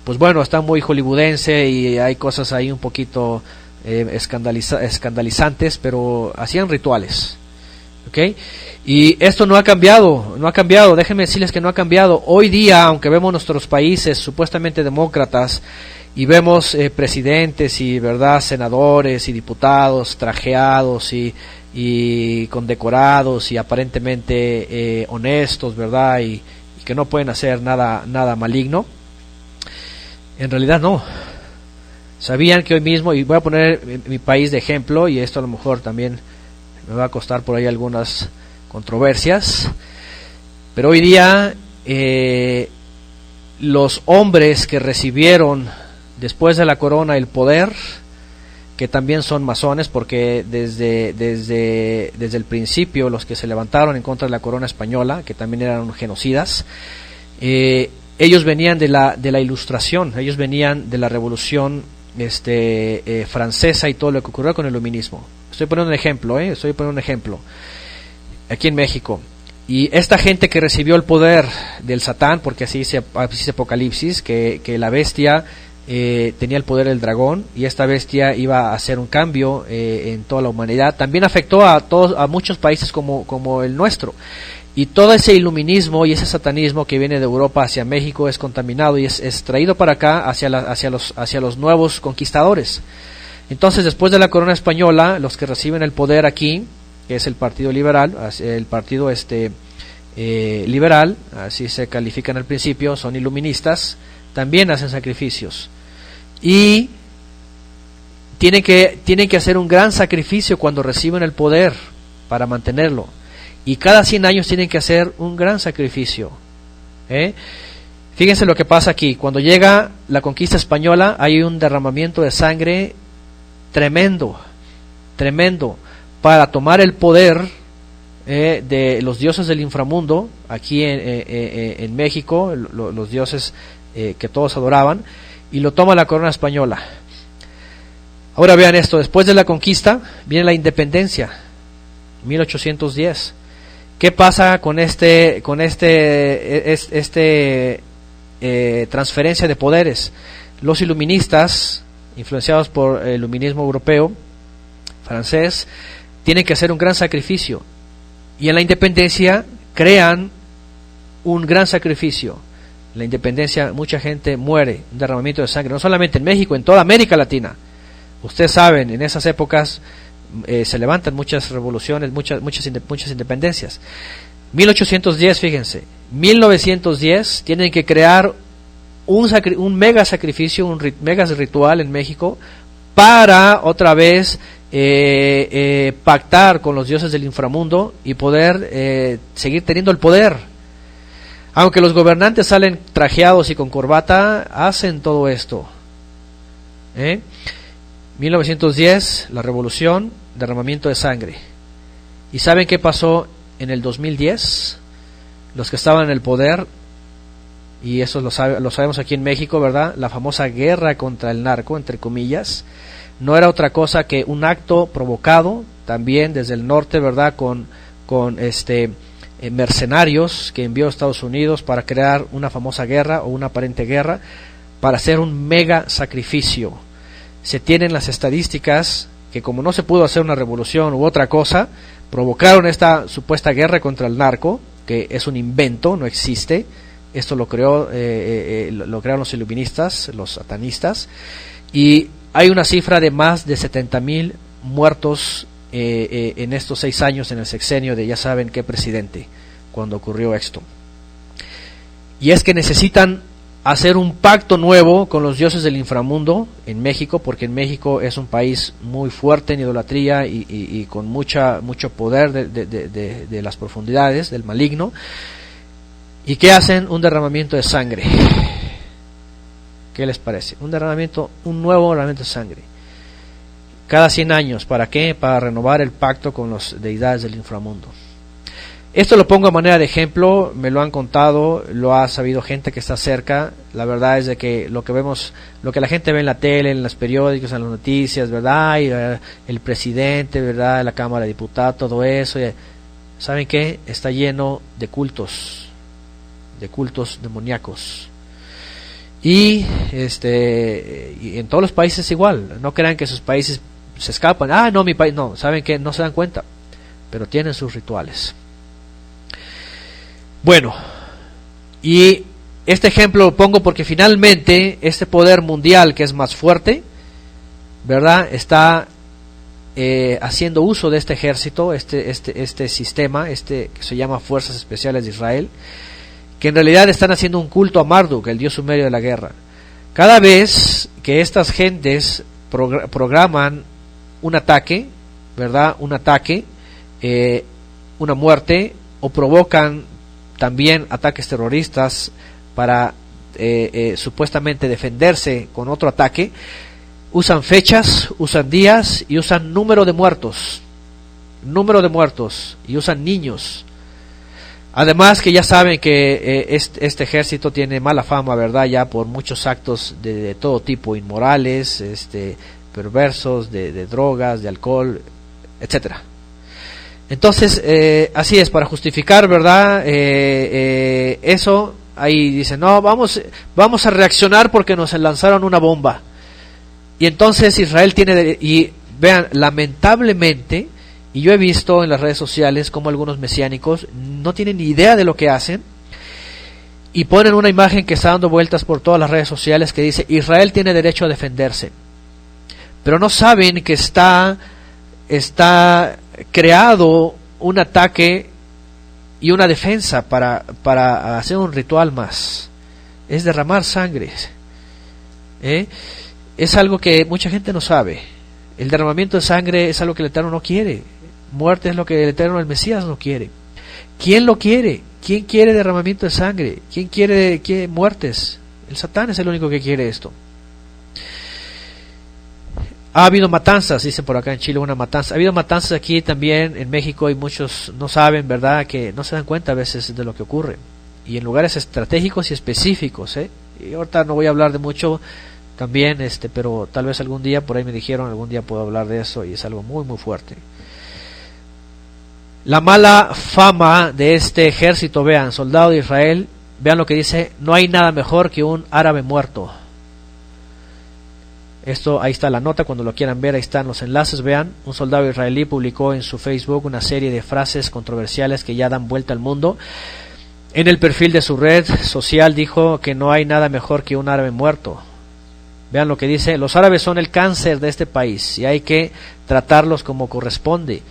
pues bueno, está muy hollywoodense y hay cosas ahí un poquito escandalizantes, pero hacían rituales, ¿ok? Y esto no ha cambiado, déjenme decirles que no ha cambiado. Hoy día, aunque vemos nuestros países supuestamente demócratas y vemos presidentes y, ¿verdad?, senadores y diputados trajeados y condecorados y aparentemente honestos, ¿verdad?, y que no pueden hacer nada maligno. En realidad no. Sabían que hoy mismo, y voy a poner mi país de ejemplo, y esto a lo mejor también me va a costar por ahí algunas controversias, pero hoy día los hombres que recibieron después de la corona el poder, que también son masones, porque desde el principio los que se levantaron en contra de la corona española, que también eran genocidas, ellos venían de la Ilustración, ellos venían de la Revolución francesa y todo lo que ocurrió con el iluminismo. Estoy poniendo un ejemplo, aquí en México. Y esta gente que recibió el poder del Satán, porque así dice Apocalipsis, que la bestia tenía el poder del dragón, y esta bestia iba a hacer un cambio en toda la humanidad, también afectó a muchos países como el nuestro. Y todo ese iluminismo y ese satanismo que viene de Europa hacia México es contaminado y es traído para acá hacia los nuevos conquistadores. Entonces, después de la corona española, los que reciben el poder aquí, que es el Partido Liberal, liberal, así se califican al principio, son iluministas, también hacen sacrificios. Y tienen que hacer un gran sacrificio cuando reciben el poder para mantenerlo. Y cada 100 años tienen que hacer un gran sacrificio. Fíjense lo que pasa aquí. Cuando llega la conquista española, hay un derramamiento de sangre tremendo, para tomar el poder de los dioses del inframundo, aquí en México, los dioses que todos adoraban, y lo toma la corona española. Ahora vean esto, después de la conquista viene la independencia, 1810. ¿Qué pasa con transferencia de poderes? Los iluministas, influenciados por el iluminismo europeo, francés, tienen que hacer un gran sacrificio, y en la independencia crean un gran sacrificio. En la independencia mucha gente muere, un derramamiento de sangre, no solamente en México, en toda América Latina. Ustedes saben, en esas épocas se levantan muchas revoluciones, muchas independencias. 1810, fíjense, 1910 tienen que crear un mega sacrificio, un mega ritual en México para otra vez pactar con los dioses del inframundo y poder seguir teniendo el poder. Aunque los gobernantes salen trajeados y con corbata, hacen todo esto. 1910, la revolución, derramamiento de sangre. ¿Y saben qué pasó en el 2010? Los que estaban en el poder, y eso lo sabemos aquí en México, ¿verdad? La famosa guerra contra el narco, entre comillas, no era otra cosa que un acto provocado también desde el norte, ¿verdad? Con mercenarios que envió a Estados Unidos para crear una famosa guerra o una aparente guerra, para hacer un mega sacrificio. Se tienen las estadísticas que, como no se pudo hacer una revolución u otra cosa, provocaron esta supuesta guerra contra el narco, que es un invento, no existe. Esto lo crearon los iluministas, los satanistas, y hay una cifra de más de 70,000 muertos en estos 6 años, en el sexenio de ya saben qué presidente, cuando ocurrió esto. Y es que necesitan hacer un pacto nuevo con los dioses del inframundo en México, porque en México es un país muy fuerte en idolatría y con mucho poder de las profundidades del maligno. ¿Y qué hacen? Un derramamiento de sangre. ¿Qué les parece? Un nuevo derramamiento de sangre. Cada 100 años. ¿Para qué? Para renovar el pacto con las deidades del inframundo. Esto lo pongo a manera de ejemplo, me lo han contado, lo ha sabido gente que está cerca. La verdad es de que lo que la gente ve en la tele, en los periódicos, en las noticias, ¿verdad? Y el presidente, ¿verdad? La Cámara de Diputados, todo eso. ¿Saben qué? Está lleno de cultos demoníacos. Y en todos los países igual. No crean que sus países se escapan. Ah, no, mi país, no. ¿Saben qué? No se dan cuenta, pero tienen sus rituales. Bueno, y este ejemplo lo pongo porque finalmente este poder mundial, que es más fuerte, ¿verdad? Está haciendo uso de este ejército, este sistema, que se llama Fuerzas Especiales de Israel, que en realidad están haciendo un culto a Marduk, el dios sumerio de la guerra. Cada vez que estas gentes programan un ataque, ¿verdad? Una muerte, o provocan también ataques terroristas para supuestamente defenderse con otro ataque, usan fechas, usan días y usan número de muertos, y usan niños. Además que ya saben que este ejército tiene mala fama, ¿verdad? Ya por muchos actos de todo tipo, inmorales, perversos, de drogas, de alcohol, etcétera. Entonces, así es, para justificar, ¿verdad? Eso, ahí dicen, no, vamos a reaccionar porque nos lanzaron una bomba. Y entonces Israel y vean, lamentablemente, y yo he visto en las redes sociales como algunos mesiánicos no tienen ni idea de lo que hacen, y ponen una imagen que está dando vueltas por todas las redes sociales que dice, Israel tiene derecho a defenderse. Pero no saben que está creado un ataque y una defensa para hacer un ritual más. Es derramar sangre. Es algo que mucha gente no sabe. El derramamiento de sangre es algo que el Eterno no quiere. Muerte es lo que el Eterno, el Mesías, no quiere. ¿Quién lo quiere? ¿Quién quiere derramamiento de sangre? ¿Quién quiere muertes? El Satán es el único que quiere esto. Ha habido matanzas, dicen por acá en Chile, una matanza. Ha habido matanzas aquí también en México, y muchos no saben, ¿verdad? Que no se dan cuenta a veces de lo que ocurre. Y en lugares estratégicos y específicos, Y ahorita no voy a hablar de mucho también, pero tal vez algún día, por ahí me dijeron, algún día puedo hablar de eso, y es algo muy muy fuerte. La mala fama de este ejército, vean, soldado de Israel, vean lo que dice: no hay nada mejor que un árabe muerto. Esto, ahí está la nota, cuando lo quieran ver, ahí están los enlaces, vean. Un soldado israelí publicó en su Facebook una serie de frases controversiales que ya dan vuelta al mundo. En el perfil de su red social dijo que no hay nada mejor que un árabe muerto. Vean lo que dice: los árabes son el cáncer de este país y hay que tratarlos como corresponde.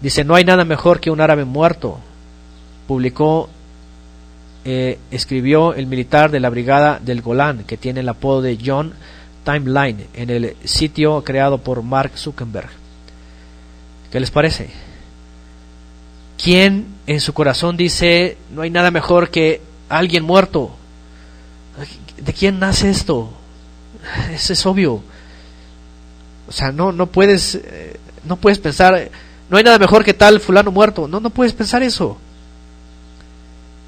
Dice: no hay nada mejor que un árabe muerto. Publicó, escribió el militar de la brigada del Golán, que tiene el apodo de John Timeline, en el sitio creado por Mark Zuckerberg. ¿Qué les parece? ¿Quién en su corazón dice: no hay nada mejor que alguien muerto? ¿De quién nace esto? Eso es obvio. O sea, no puedes pensar: no hay nada mejor que tal fulano muerto. No puedes pensar eso.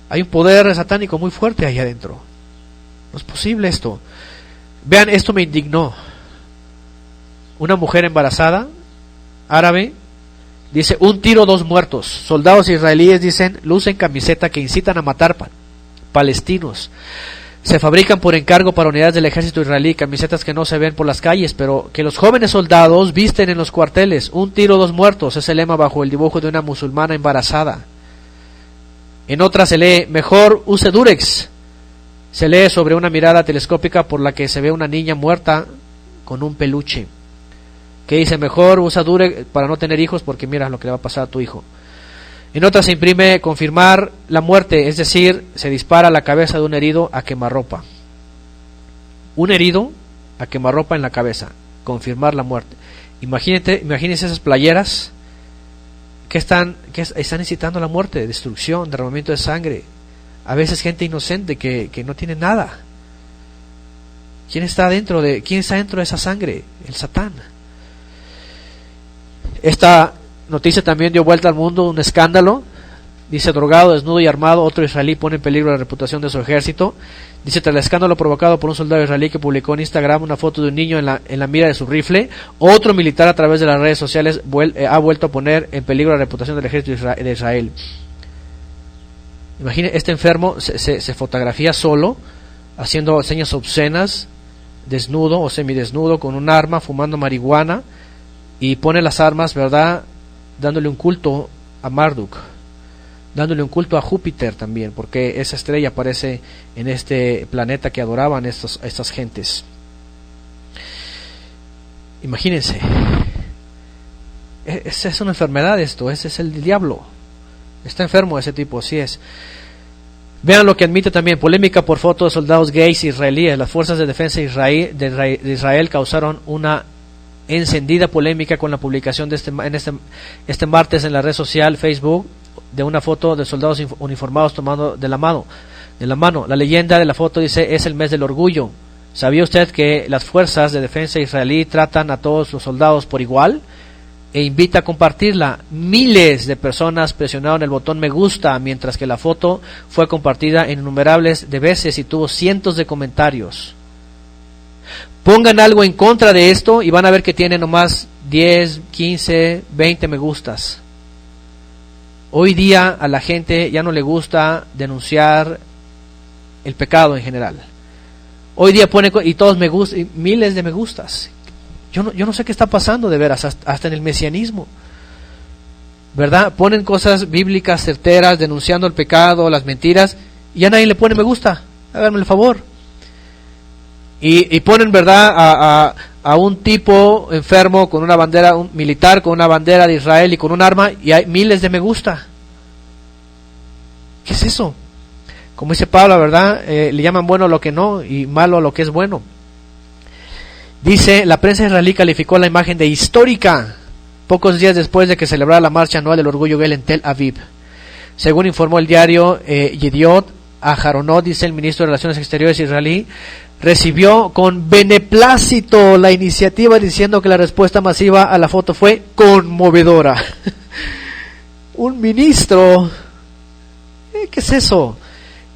Hay un poder satánico muy fuerte ahí adentro. No es posible esto. Vean, esto me indignó. Una mujer embarazada, árabe, dice: un tiro, 2 muertos. Soldados israelíes, dicen, lucen camiseta que incitan a matar palestinos. Se fabrican por encargo para unidades del ejército israelí, camisetas que no se ven por las calles, pero que los jóvenes soldados visten en los cuarteles. Un tiro, 2 muertos, es el lema bajo el dibujo de una musulmana embarazada. En otra se lee: mejor use Durex. Se lee sobre una mirada telescópica por la que se ve una niña muerta con un peluche, que dice: mejor usa Durex para no tener hijos, porque mira lo que le va a pasar a tu hijo. En otra se imprime: confirmar la muerte, es decir, se dispara la cabeza de un herido a quemarropa. Un herido a quemarropa en la cabeza, confirmar la muerte. Imagínense esas playeras que están incitando a la muerte, destrucción, derramamiento de sangre. A veces gente inocente que no tiene nada. ¿Quién está dentro de esa sangre? El Satán. Esta noticia también dio vuelta al mundo, un escándalo. Dice: drogado, desnudo y armado, otro israelí pone en peligro la reputación de su ejército. Dice: tras el escándalo provocado por un soldado israelí que publicó en Instagram una foto de un niño en la mira de su rifle, otro militar a través de las redes sociales ha vuelto a poner en peligro la reputación del ejército de Israel. Imagine, este enfermo se fotografía solo, haciendo señas obscenas, desnudo o semidesnudo, con un arma, fumando marihuana, y pone las armas, ¿verdad?, dándole un culto a Marduk, dándole un culto a Júpiter también, porque esa estrella aparece en este planeta que adoraban estas gentes. Imagínense, es una enfermedad esto, ese es el diablo. Está enfermo ese tipo, así es. Vean lo que admite también: polémica por fotos de soldados gays israelíes. Las fuerzas de defensa de Israel causaron una encendida polémica con la publicación de este martes en la red social Facebook de una foto de soldados uniformados tomando de la mano. La leyenda de la foto dice: es el mes del orgullo. ¿Sabía usted que las fuerzas de defensa israelí tratan a todos los soldados por igual? E invita a compartirla. Miles de personas presionaron el botón me gusta, mientras que la foto fue compartida en innumerables de veces y tuvo cientos de comentarios. Pongan algo en contra de esto y van a ver que tiene nomás 10, 15, 20 me gustas. Hoy día a la gente ya no le gusta denunciar el pecado en general. Hoy día pone y todos me gustan, y miles de me gustas. Yo no sé qué está pasando de veras, hasta en el mesianismo, ¿verdad? Ponen cosas bíblicas certeras, denunciando el pecado, las mentiras, y ya nadie le pone me gusta. Háganme el favor. Y ponen, ¿verdad?, a un tipo enfermo con una bandera, un militar con una bandera de Israel y con un arma, y hay miles de me gusta. ¿Qué es eso? Como dice Pablo, ¿verdad? Le llaman bueno lo que no y malo lo que es bueno. Dice: la prensa israelí calificó la imagen de histórica pocos días después de que celebrara la marcha anual del orgullo gay en Tel Aviv. Según informó el diario Yediot Aharonot, dice el ministro de Relaciones Exteriores israelí, recibió con beneplácito la iniciativa, diciendo que la respuesta masiva a la foto fue conmovedora. Un ministro, ¿qué es eso?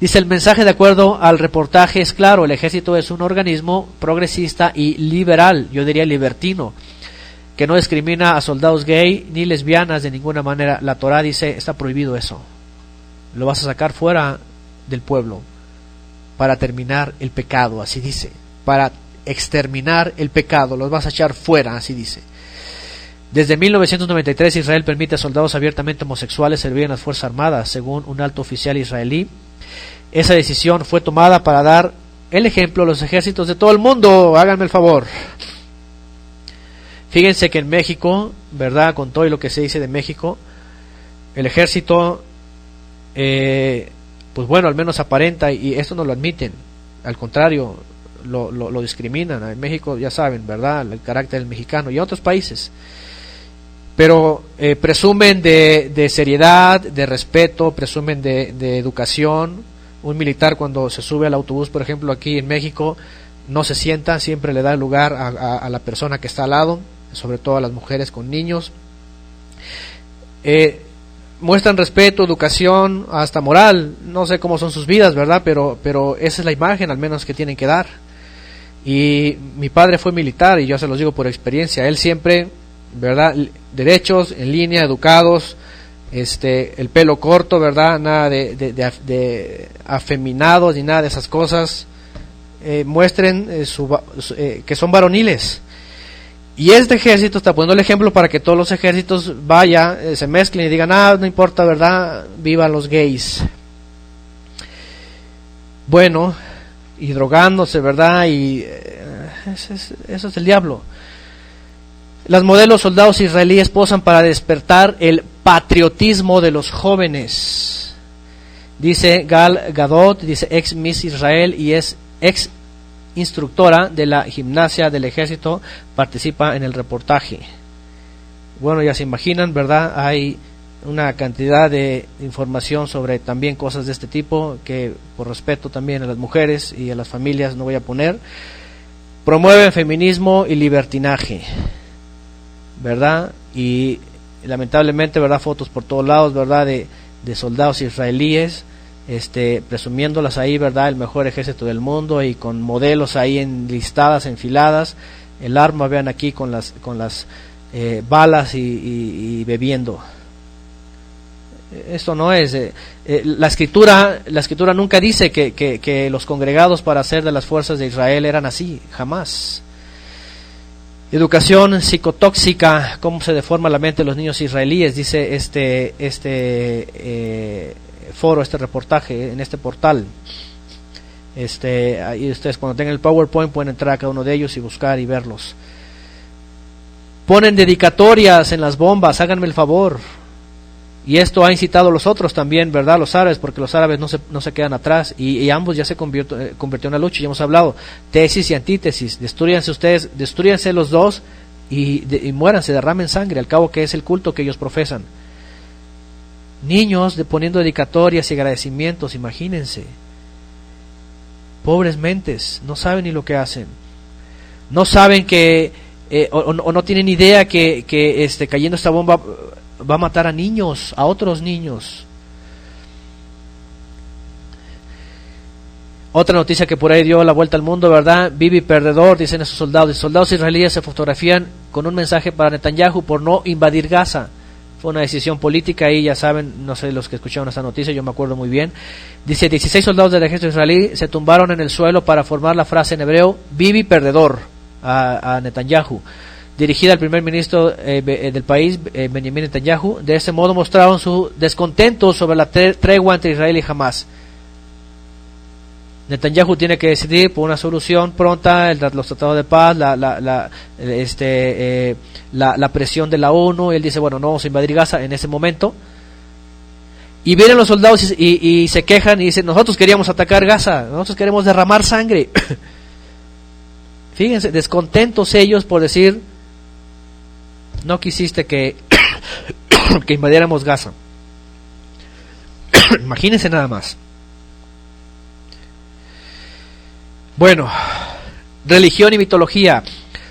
Dice, el mensaje de acuerdo al reportaje es claro: el ejército es un organismo progresista y liberal, yo diría libertino, que no discrimina a soldados gay ni lesbianas de ninguna manera. La Torá dice, está prohibido eso, lo vas a sacar fuera del pueblo para terminar el pecado, así dice, para exterminar el pecado, los vas a echar fuera, así dice. Desde 1993 Israel permite a soldados abiertamente homosexuales servir en las Fuerzas Armadas, según un alto oficial israelí. Esa decisión fue tomada para dar el ejemplo a los ejércitos de todo el mundo, háganme el favor. Fíjense que en México, ¿verdad?, con todo lo que se dice de México, el ejército, pues bueno, al menos aparenta, y esto no lo admiten, al contrario, lo discriminan. En México, ya saben, ¿verdad?, el carácter del mexicano, y en otros países. Pero presumen de seriedad, de respeto, presumen de educación. Un militar, cuando se sube al autobús, por ejemplo, aquí en México, no se sienta, siempre le da lugar a la persona que está al lado, sobre todo a las mujeres con niños. Muestran respeto, educación, hasta moral. No sé cómo son sus vidas, ¿verdad?, pero esa es la imagen al menos que tienen que dar. Y mi padre fue militar, y yo se los digo por experiencia, él siempre, ¿verdad?, derechos, en línea, educados, el pelo corto, ¿verdad?, nada de afeminados ni nada de esas cosas. Muestren que son varoniles. Y este ejército está poniendo el ejemplo para que todos los ejércitos se mezclen y digan, no importa, ¿verdad?, vivan los gays. Bueno, y drogándose, ¿verdad?, y eso es el diablo. Las modelos soldados israelíes posan para despertar el patriotismo de los jóvenes. Dice Gal Gadot, dice ex Miss Israel y es ex instructora de la gimnasia del ejército, participa en el reportaje. Bueno, ya se imaginan, ¿verdad? Hay una cantidad de información sobre también cosas de este tipo que, por respeto también a las mujeres y a las familias, no voy a poner. Promueven feminismo y libertinaje, ¿verdad? Y lamentablemente, ¿verdad?, fotos por todos lados, ¿verdad?, de soldados israelíes, presumiéndolas ahí, ¿verdad?, el mejor ejército del mundo, y con modelos ahí enlistadas, enfiladas, el arma, vean aquí, con las balas y bebiendo. Esto no es la escritura nunca dice que los congregados para ser de las fuerzas de Israel eran así, jamás. Educación psicotóxica, cómo se deforma la mente de los niños israelíes, dice foro, reportaje en este portal. Ahí ustedes, cuando tengan el PowerPoint, pueden entrar a cada uno de ellos y buscar y verlos. Ponen dedicatorias en las bombas, háganme el favor. Y esto ha incitado a los otros también, ¿verdad?, los árabes, porque los árabes no se quedan atrás, y ambos ya se convirtió en una lucha. Ya hemos hablado, tesis y antítesis, destrúyanse los dos y muéranse, derramen sangre, al cabo que es el culto que ellos profesan. Niños poniendo dedicatorias y agradecimientos, imagínense. Pobres mentes, no saben ni lo que hacen. No saben que, o no tienen idea que cayendo esta bomba va a matar a niños, a otros niños. Otra noticia que por ahí dio la vuelta al mundo, ¿verdad? Bibi perdedor, dicen esos soldados. Y soldados israelíes se fotografían con un mensaje para Netanyahu por no invadir Gaza. Fue una decisión política y ya saben, no sé los que escucharon esta noticia, yo me acuerdo muy bien. Dice, 16 soldados del ejército israelí se tumbaron en el suelo para formar la frase en hebreo, Bibi perdedor, a Netanyahu, dirigida al primer ministro del país, Benjamin Netanyahu. De ese modo mostraron su descontento sobre la tregua entre Israel y Hamás. Netanyahu tiene que decidir por una solución pronta, los tratados de paz, la presión de la ONU. Él dice, bueno, no vamos a invadir Gaza en ese momento. Y vienen los soldados y se quejan y dicen, nosotros queríamos atacar Gaza, nosotros queremos derramar sangre. Fíjense, descontentos ellos por decir, no quisiste que invadiéramos Gaza. Imagínense nada más. Bueno, religión y mitología.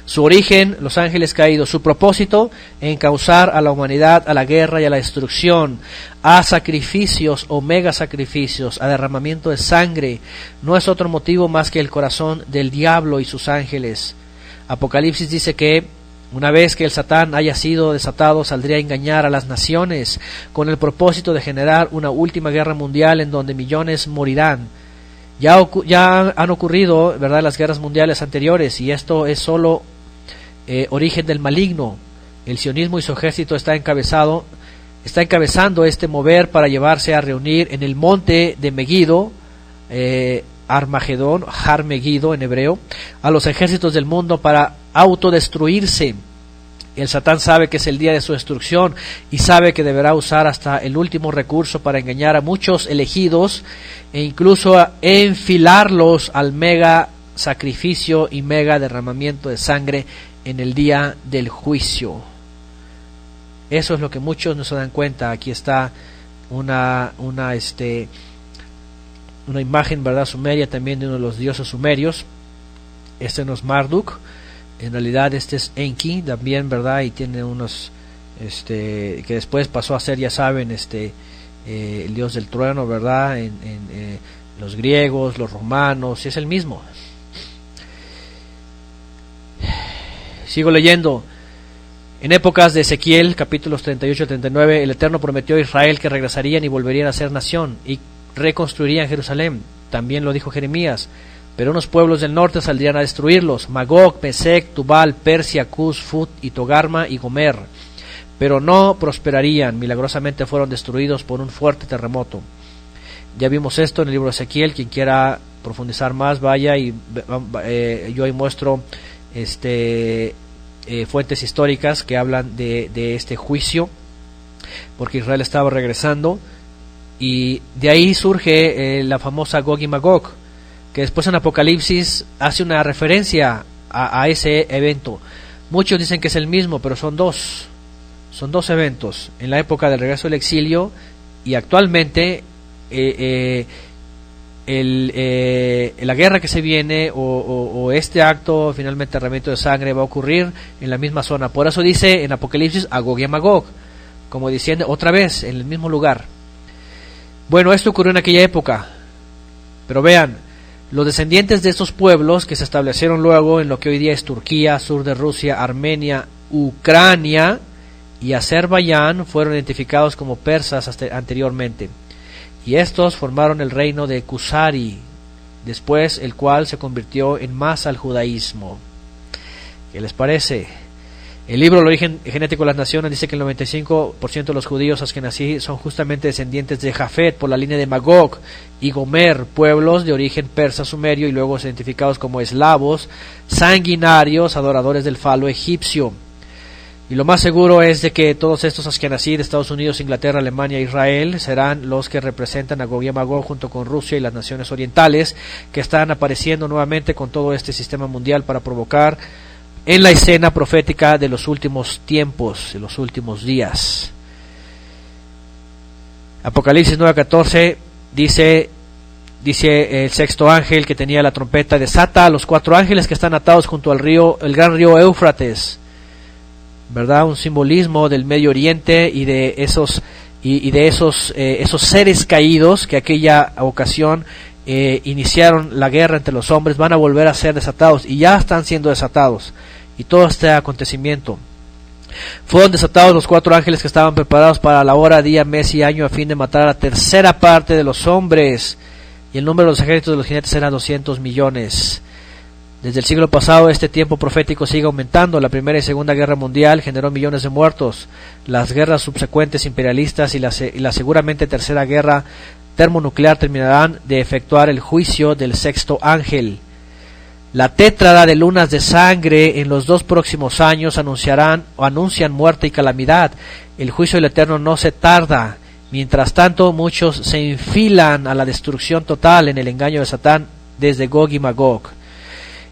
Su origen, los ángeles caídos. Su propósito, encauzar a la humanidad a la guerra y a la destrucción, a sacrificios o mega sacrificios, a derramamiento de sangre. No es otro motivo más que el corazón del diablo y sus ángeles. Apocalipsis dice que una vez que el Satán haya sido desatado, saldría a engañar a las naciones con el propósito de generar una última guerra mundial en donde millones morirán. Ya han ocurrido, ¿verdad?, las guerras mundiales anteriores, y esto es solo origen del maligno. El sionismo y su ejército está encabezando este mover para llevarse a reunir en el monte de Megiddo, Armagedón, Har Megiddo en hebreo, a los ejércitos del mundo para autodestruirse. El Satán sabe que es el día de su destrucción y sabe que deberá usar hasta el último recurso para engañar a muchos elegidos e incluso a enfilarlos al mega sacrificio y mega derramamiento de sangre en el día del juicio. Eso es lo que muchos no se dan cuenta. Aquí está una imagen, ¿verdad?, sumeria también de uno de los dioses sumerios. Este no es Marduk, en realidad este es Enki también, ¿verdad? Y tiene unos que después pasó a ser, ya saben, el dios del trueno, ¿verdad? En los griegos, los romanos, y es el mismo. Sigo leyendo. En épocas de Ezequiel, capítulos 38 y 39, el Eterno prometió a Israel que regresarían y volverían a ser nación y reconstruirían Jerusalén. También lo dijo Jeremías. Pero unos pueblos del norte saldrían a destruirlos: Magog, Mesec, Tubal, Persia, Cus, Fut y Togarma y Gomer. Pero no prosperarían, milagrosamente fueron destruidos por un fuerte terremoto. Ya vimos esto en el libro de Ezequiel. Quien quiera profundizar más, vaya, y yo ahí muestro fuentes históricas que hablan de este juicio, porque Israel estaba regresando, y de ahí surge la famosa Gog y Magog, que después en Apocalipsis hace una referencia a ese evento. Muchos dicen que es el mismo, pero son dos eventos, en la época del regreso del exilio y actualmente la guerra que se viene o este acto finalmente derramamiento de sangre va a ocurrir en la misma zona. Por eso dice en Apocalipsis a Gog y a Magog, como diciendo otra vez en el mismo lugar. Bueno, esto ocurrió en aquella época, pero vean, los descendientes de estos pueblos que se establecieron luego en lo que hoy día es Turquía, sur de Rusia, Armenia, Ucrania y Azerbaiyán fueron identificados como persas anteriormente. Y estos formaron el reino de Kusari, después el cual se convirtió en masa al judaísmo. ¿Qué les parece? El libro El origen genético de las naciones dice que el 95% de los judíos askenazí son justamente descendientes de Jafet por la línea de Magog y Gomer, pueblos de origen persa sumerio y luego identificados como eslavos, sanguinarios, adoradores del falo egipcio. Y lo más seguro es de que todos estos askenazí de Estados Unidos, Inglaterra, Alemania e Israel serán los que representan a Gog y a Magog junto con Rusia y las naciones orientales, que están apareciendo nuevamente con todo este sistema mundial para provocar en la escena profética de los últimos tiempos, de los últimos días. Apocalipsis 9:14 dice el sexto ángel que tenía la trompeta: desata a los 4 ángeles que están atados junto al río, el gran río Éufrates, ¿verdad? Un simbolismo del Medio Oriente y de esos seres caídos que aquella ocasión iniciaron la guerra entre los hombres. Van a volver a ser desatados y ya están siendo desatados. Y todo este acontecimiento, fueron desatados los 4 ángeles que estaban preparados para la hora, día, mes y año, a fin de matar a la tercera parte de los hombres, y el número de los ejércitos de los jinetes era 200 millones. Desde el siglo pasado este tiempo profético sigue aumentando. La primera y segunda guerra mundial generó millones de muertos. Las guerras subsecuentes imperialistas y la seguramente tercera guerra termonuclear terminarán de efectuar el juicio del sexto ángel. La tétrada de lunas de sangre en los 2 próximos años anuncian muerte y calamidad. El juicio del Eterno no se tarda. Mientras tanto, muchos se enfilan a la destrucción total en el engaño de Satán desde Gog y Magog.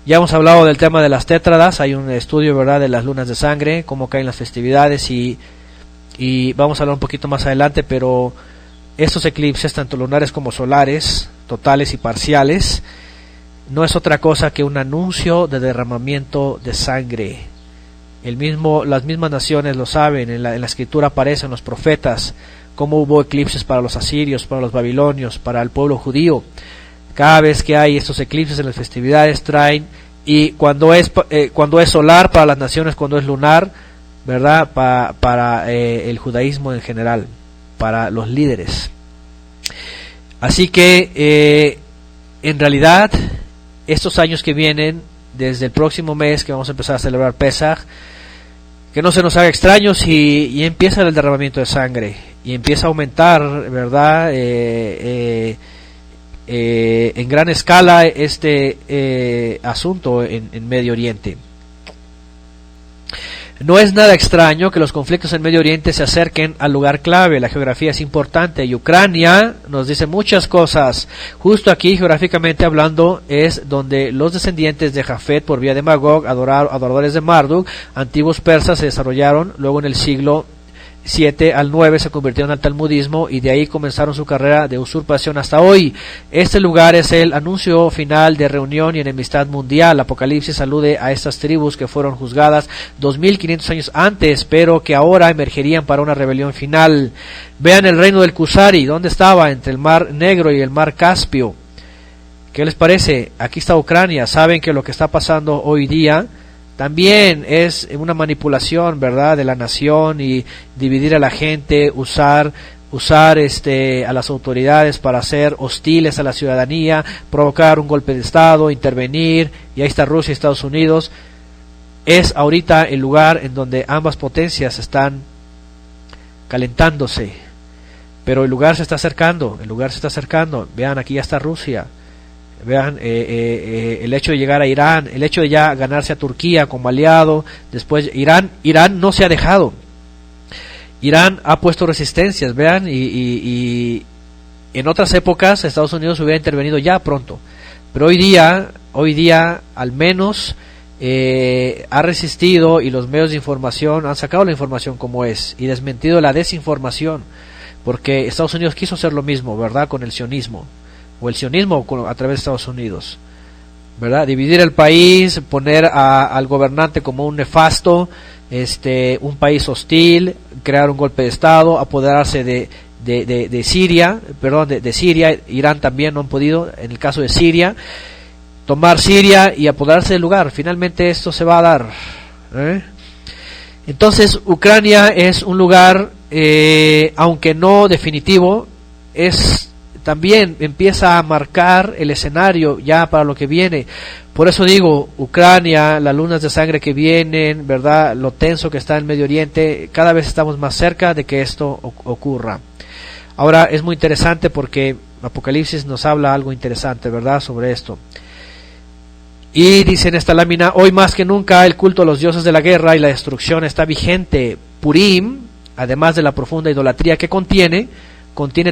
Ya hemos hablado del tema de las tétradas. Hay un estudio, ¿verdad?, de las lunas de sangre, cómo caen las festividades, y vamos a hablar un poquito más adelante, pero estos eclipses, tanto lunares como solares, totales y parciales, no es otra cosa que un anuncio de derramamiento de sangre. Las mismas naciones lo saben, en la escritura aparecen los profetas, cómo hubo eclipses para los asirios, para los babilonios, para el pueblo judío. Cada vez que hay estos eclipses en las festividades traen, y cuando es solar para las naciones, cuando es lunar, ¿verdad? Para el judaísmo en general, para los líderes. Así que en realidad estos años que vienen, desde el próximo mes que vamos a empezar a celebrar Pesaj, que no se nos haga extraños, y empieza el derramamiento de sangre y empieza a aumentar, ¿verdad? En gran escala este asunto en Medio Oriente. No es nada extraño que los conflictos en Medio Oriente se acerquen al lugar clave. La geografía es importante y Ucrania nos dice muchas cosas. Justo aquí, geográficamente hablando, es donde los descendientes de Jafet por vía de Magog, adoradores de Marduk, antiguos persas, se desarrollaron. Luego en el siglo 7 al 9 se convirtieron al talmudismo y de ahí comenzaron su carrera de usurpación hasta hoy. Este lugar es el anuncio final de reunión y enemistad mundial. Apocalipsis alude a estas tribus que fueron juzgadas 2500 años antes, pero que ahora emergerían para una rebelión final. Vean el reino del Kusari, ¿dónde estaba? Entre el mar Negro y el mar Caspio. ¿Qué les parece? Aquí está Ucrania. Saben que lo que está pasando hoy día también es una manipulación, ¿verdad?, de la nación, y dividir a la gente, usar a las autoridades para ser hostiles a la ciudadanía, provocar un golpe de estado, intervenir, y ahí está Rusia y Estados Unidos. Es ahorita el lugar en donde ambas potencias están calentándose, pero el lugar se está acercando. Vean, aquí ya está Rusia. Vean el hecho de llegar a Irán, el hecho de ya ganarse a Turquía como aliado. Después Irán no se ha dejado. Irán ha puesto resistencias, vean, y en otras épocas Estados Unidos hubiera intervenido ya pronto, pero hoy día al menos ha resistido, y los medios de información han sacado la información como es y desmentido la desinformación, porque Estados Unidos quiso hacer lo mismo, ¿verdad?, con el sionismo, o el sionismo a través de Estados Unidos, ¿verdad? Dividir el país, poner al gobernante como un nefasto, un país hostil, crear un golpe de estado, apoderarse de Siria, de Siria. Irán también no han podido, en el caso de Siria, tomar Siria y apoderarse del lugar. Finalmente esto se va a dar, Entonces Ucrania es un lugar, aunque no definitivo, también empieza a marcar el escenario ya para lo que viene. Por eso digo, Ucrania, las lunas de sangre que vienen, ¿verdad?, lo tenso que está en Medio Oriente, cada vez estamos más cerca de que esto ocurra. Ahora es muy interesante porque Apocalipsis nos habla algo interesante, ¿verdad?, sobre esto. Y dice en esta lámina: hoy más que nunca el culto a los dioses de la guerra y la destrucción está vigente. Purim, además de la profunda idolatría que contiene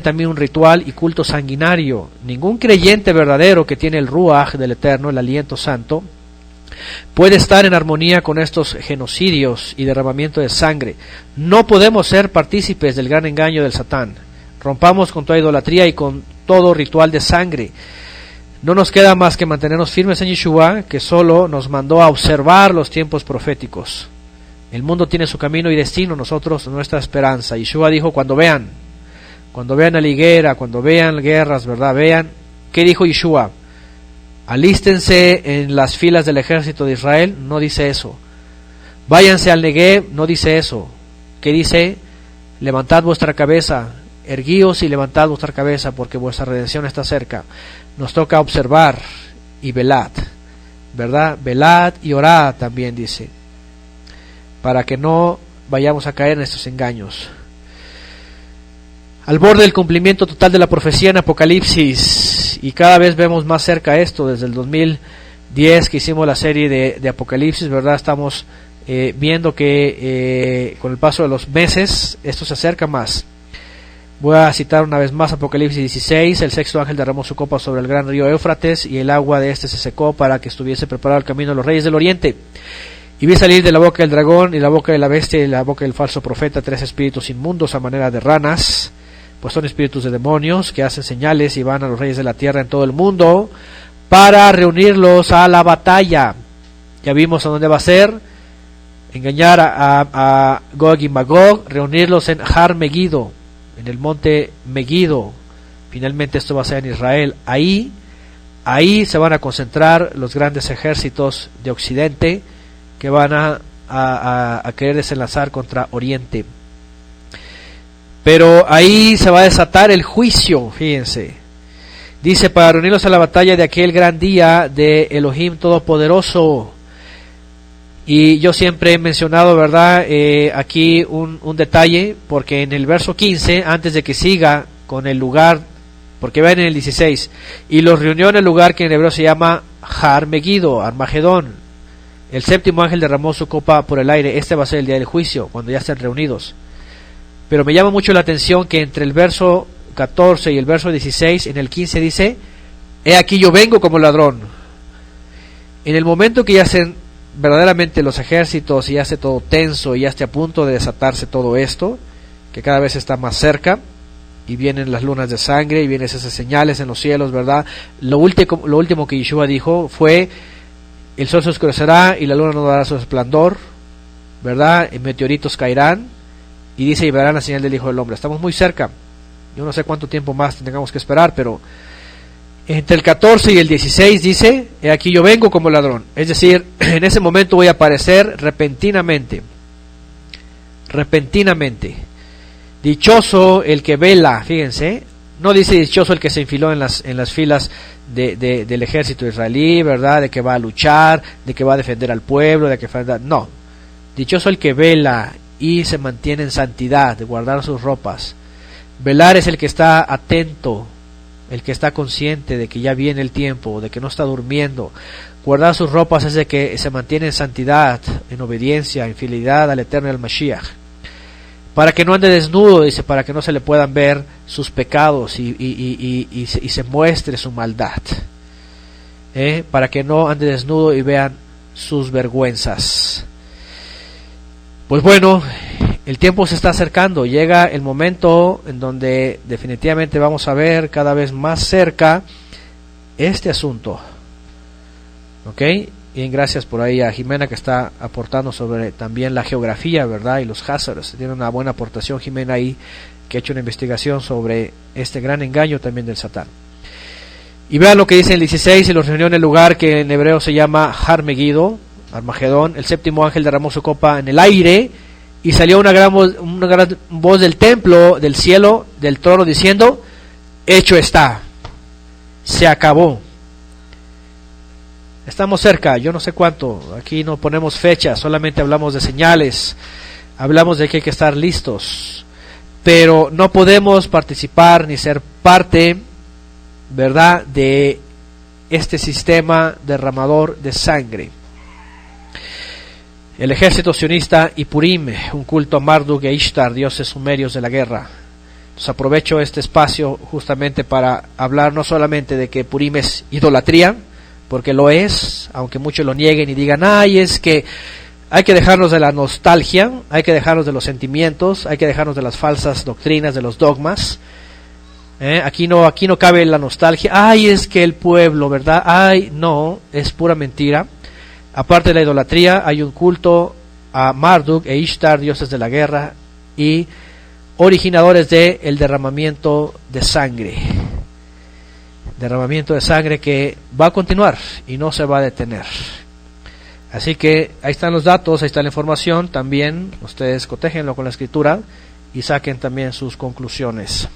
también un ritual y culto sanguinario. Ningún creyente verdadero que tiene el Ruach del Eterno, el aliento santo, puede estar en armonía con estos genocidios y derramamiento de sangre. No podemos ser partícipes del gran engaño del Satán. Rompamos con toda idolatría y con todo ritual de sangre. No nos queda más que mantenernos firmes en Yeshua, que solo nos mandó a observar los tiempos proféticos. El mundo tiene su camino y destino, nosotros nuestra esperanza. Yeshua dijo: cuando vean a la higuera, cuando vean guerras, ¿verdad? Vean, ¿qué dijo Yeshua? Alístense en las filas del ejército de Israel. No dice eso. Váyanse al Negev. No dice eso. ¿Qué dice? Levantad vuestra cabeza, erguíos y levantad vuestra cabeza, porque vuestra redención está cerca. Nos toca observar y velad, ¿verdad? Velad y orad también dice, para que no vayamos a caer en estos engaños. Al borde del cumplimiento total de la profecía en Apocalipsis, y cada vez vemos más cerca esto. Desde el 2010 que hicimos la serie de Apocalipsis, ¿verdad? Estamos viendo que con el paso de los meses esto se acerca más. Voy a citar una vez más Apocalipsis 16: el sexto ángel derramó su copa sobre el gran río Éufrates, y el agua de este se secó para que estuviese preparado el camino de los reyes del oriente. Y vi salir de la boca del dragón y la boca de la bestia y la boca del falso profeta 3 espíritus inmundos a manera de ranas, pues son espíritus de demonios que hacen señales y van a los reyes de la tierra en todo el mundo para reunirlos a la batalla. Ya vimos a dónde va a ser, engañar a Gog y Magog, reunirlos en Har Megiddo, en el monte Megiddo. Finalmente esto va a ser en Israel. Ahí se van a concentrar los grandes ejércitos de Occidente que van a querer desenlazar contra Oriente. Pero ahí se va a desatar el juicio, fíjense. Dice, para reunirlos a la batalla de aquel gran día de Elohim Todopoderoso. Y yo siempre he mencionado, ¿verdad? Aquí un detalle, porque en el verso 15, antes de que siga con el lugar, porque ven en el 16, y los reunió en el lugar que en hebreo se llama Har Megiddo, Armagedón. El séptimo ángel derramó su copa por el aire. Este va a ser el día del juicio, cuando ya estén reunidos. Pero me llama mucho la atención que entre el verso 14 y el verso 16, en el 15 dice, he aquí yo vengo como ladrón. En el momento que ya estén verdaderamente los ejércitos y ya esté todo tenso y ya esté a punto de desatarse todo esto, que cada vez está más cerca, y vienen las lunas de sangre y vienen esas señales en los cielos, ¿verdad? Lo último que Yeshua dijo fue, el sol se oscurecerá y la luna no dará su resplandor, ¿verdad? Y meteoritos caerán, y dice, y verán la señal del Hijo del Hombre. Estamos muy cerca. Yo no sé cuánto tiempo más tengamos que esperar, pero entre el 14 y el 16 dice, he aquí yo vengo como ladrón. Es decir, en ese momento voy a aparecer repentinamente. Repentinamente. Dichoso el que vela, fíjense, no dice dichoso el que se enfiló en las filas del ejército israelí, ¿verdad? De que va a luchar, de que va a defender al pueblo, de que no. Dichoso el que vela y se mantiene en santidad, de guardar sus ropas. Velar es el que está atento, el que está consciente de que ya viene el tiempo, de que no está durmiendo. Guardar sus ropas es de que se mantiene en santidad, en obediencia, en fidelidad al Eterno y al Mashiach. Para que no ande desnudo, dice, para que no se le puedan ver sus pecados y se muestre su maldad. Para que no ande desnudo y vean sus vergüenzas. Pues bueno, el tiempo se está acercando, llega el momento en donde definitivamente vamos a ver cada vez más cerca este asunto. ¿Ok? Bien, gracias por ahí a Jimena que está aportando sobre también la geografía, ¿verdad? Y los hazards. Tiene una buena aportación Jimena ahí, que ha hecho una investigación sobre este gran engaño también del Satán. Y vean lo que dice el 16, y los reunió en el lugar que en hebreo se llama Har Megiddo, Armagedón. El séptimo ángel derramó su copa en el aire, y salió una gran voz del templo, del cielo, del trono, diciendo, hecho está, se acabó. Estamos cerca, yo no sé cuánto, aquí no ponemos fechas, solamente hablamos de señales, hablamos de que hay que estar listos, pero no podemos participar ni ser parte, ¿verdad?, de este sistema derramador de sangre. El ejército sionista y Purim, un culto a Marduk e Ishtar, dioses sumerios de la guerra. Entonces aprovecho este espacio justamente para hablar no solamente de que Purim es idolatría, porque lo es, aunque muchos lo nieguen y digan, ay, es que hay que dejarnos de la nostalgia, hay que dejarnos de los sentimientos, hay que dejarnos de las falsas doctrinas, de los dogmas. Aquí no cabe la nostalgia, ay, es que el pueblo, ¿verdad? Ay, no, es pura mentira. Aparte de la idolatría, hay un culto a Marduk e Ishtar, dioses de la guerra, y originadores del derramamiento de sangre. Derramamiento de sangre que va a continuar y no se va a detener. Así que ahí están los datos, ahí está la información. También ustedes cotéjenlo con la escritura y saquen también sus conclusiones.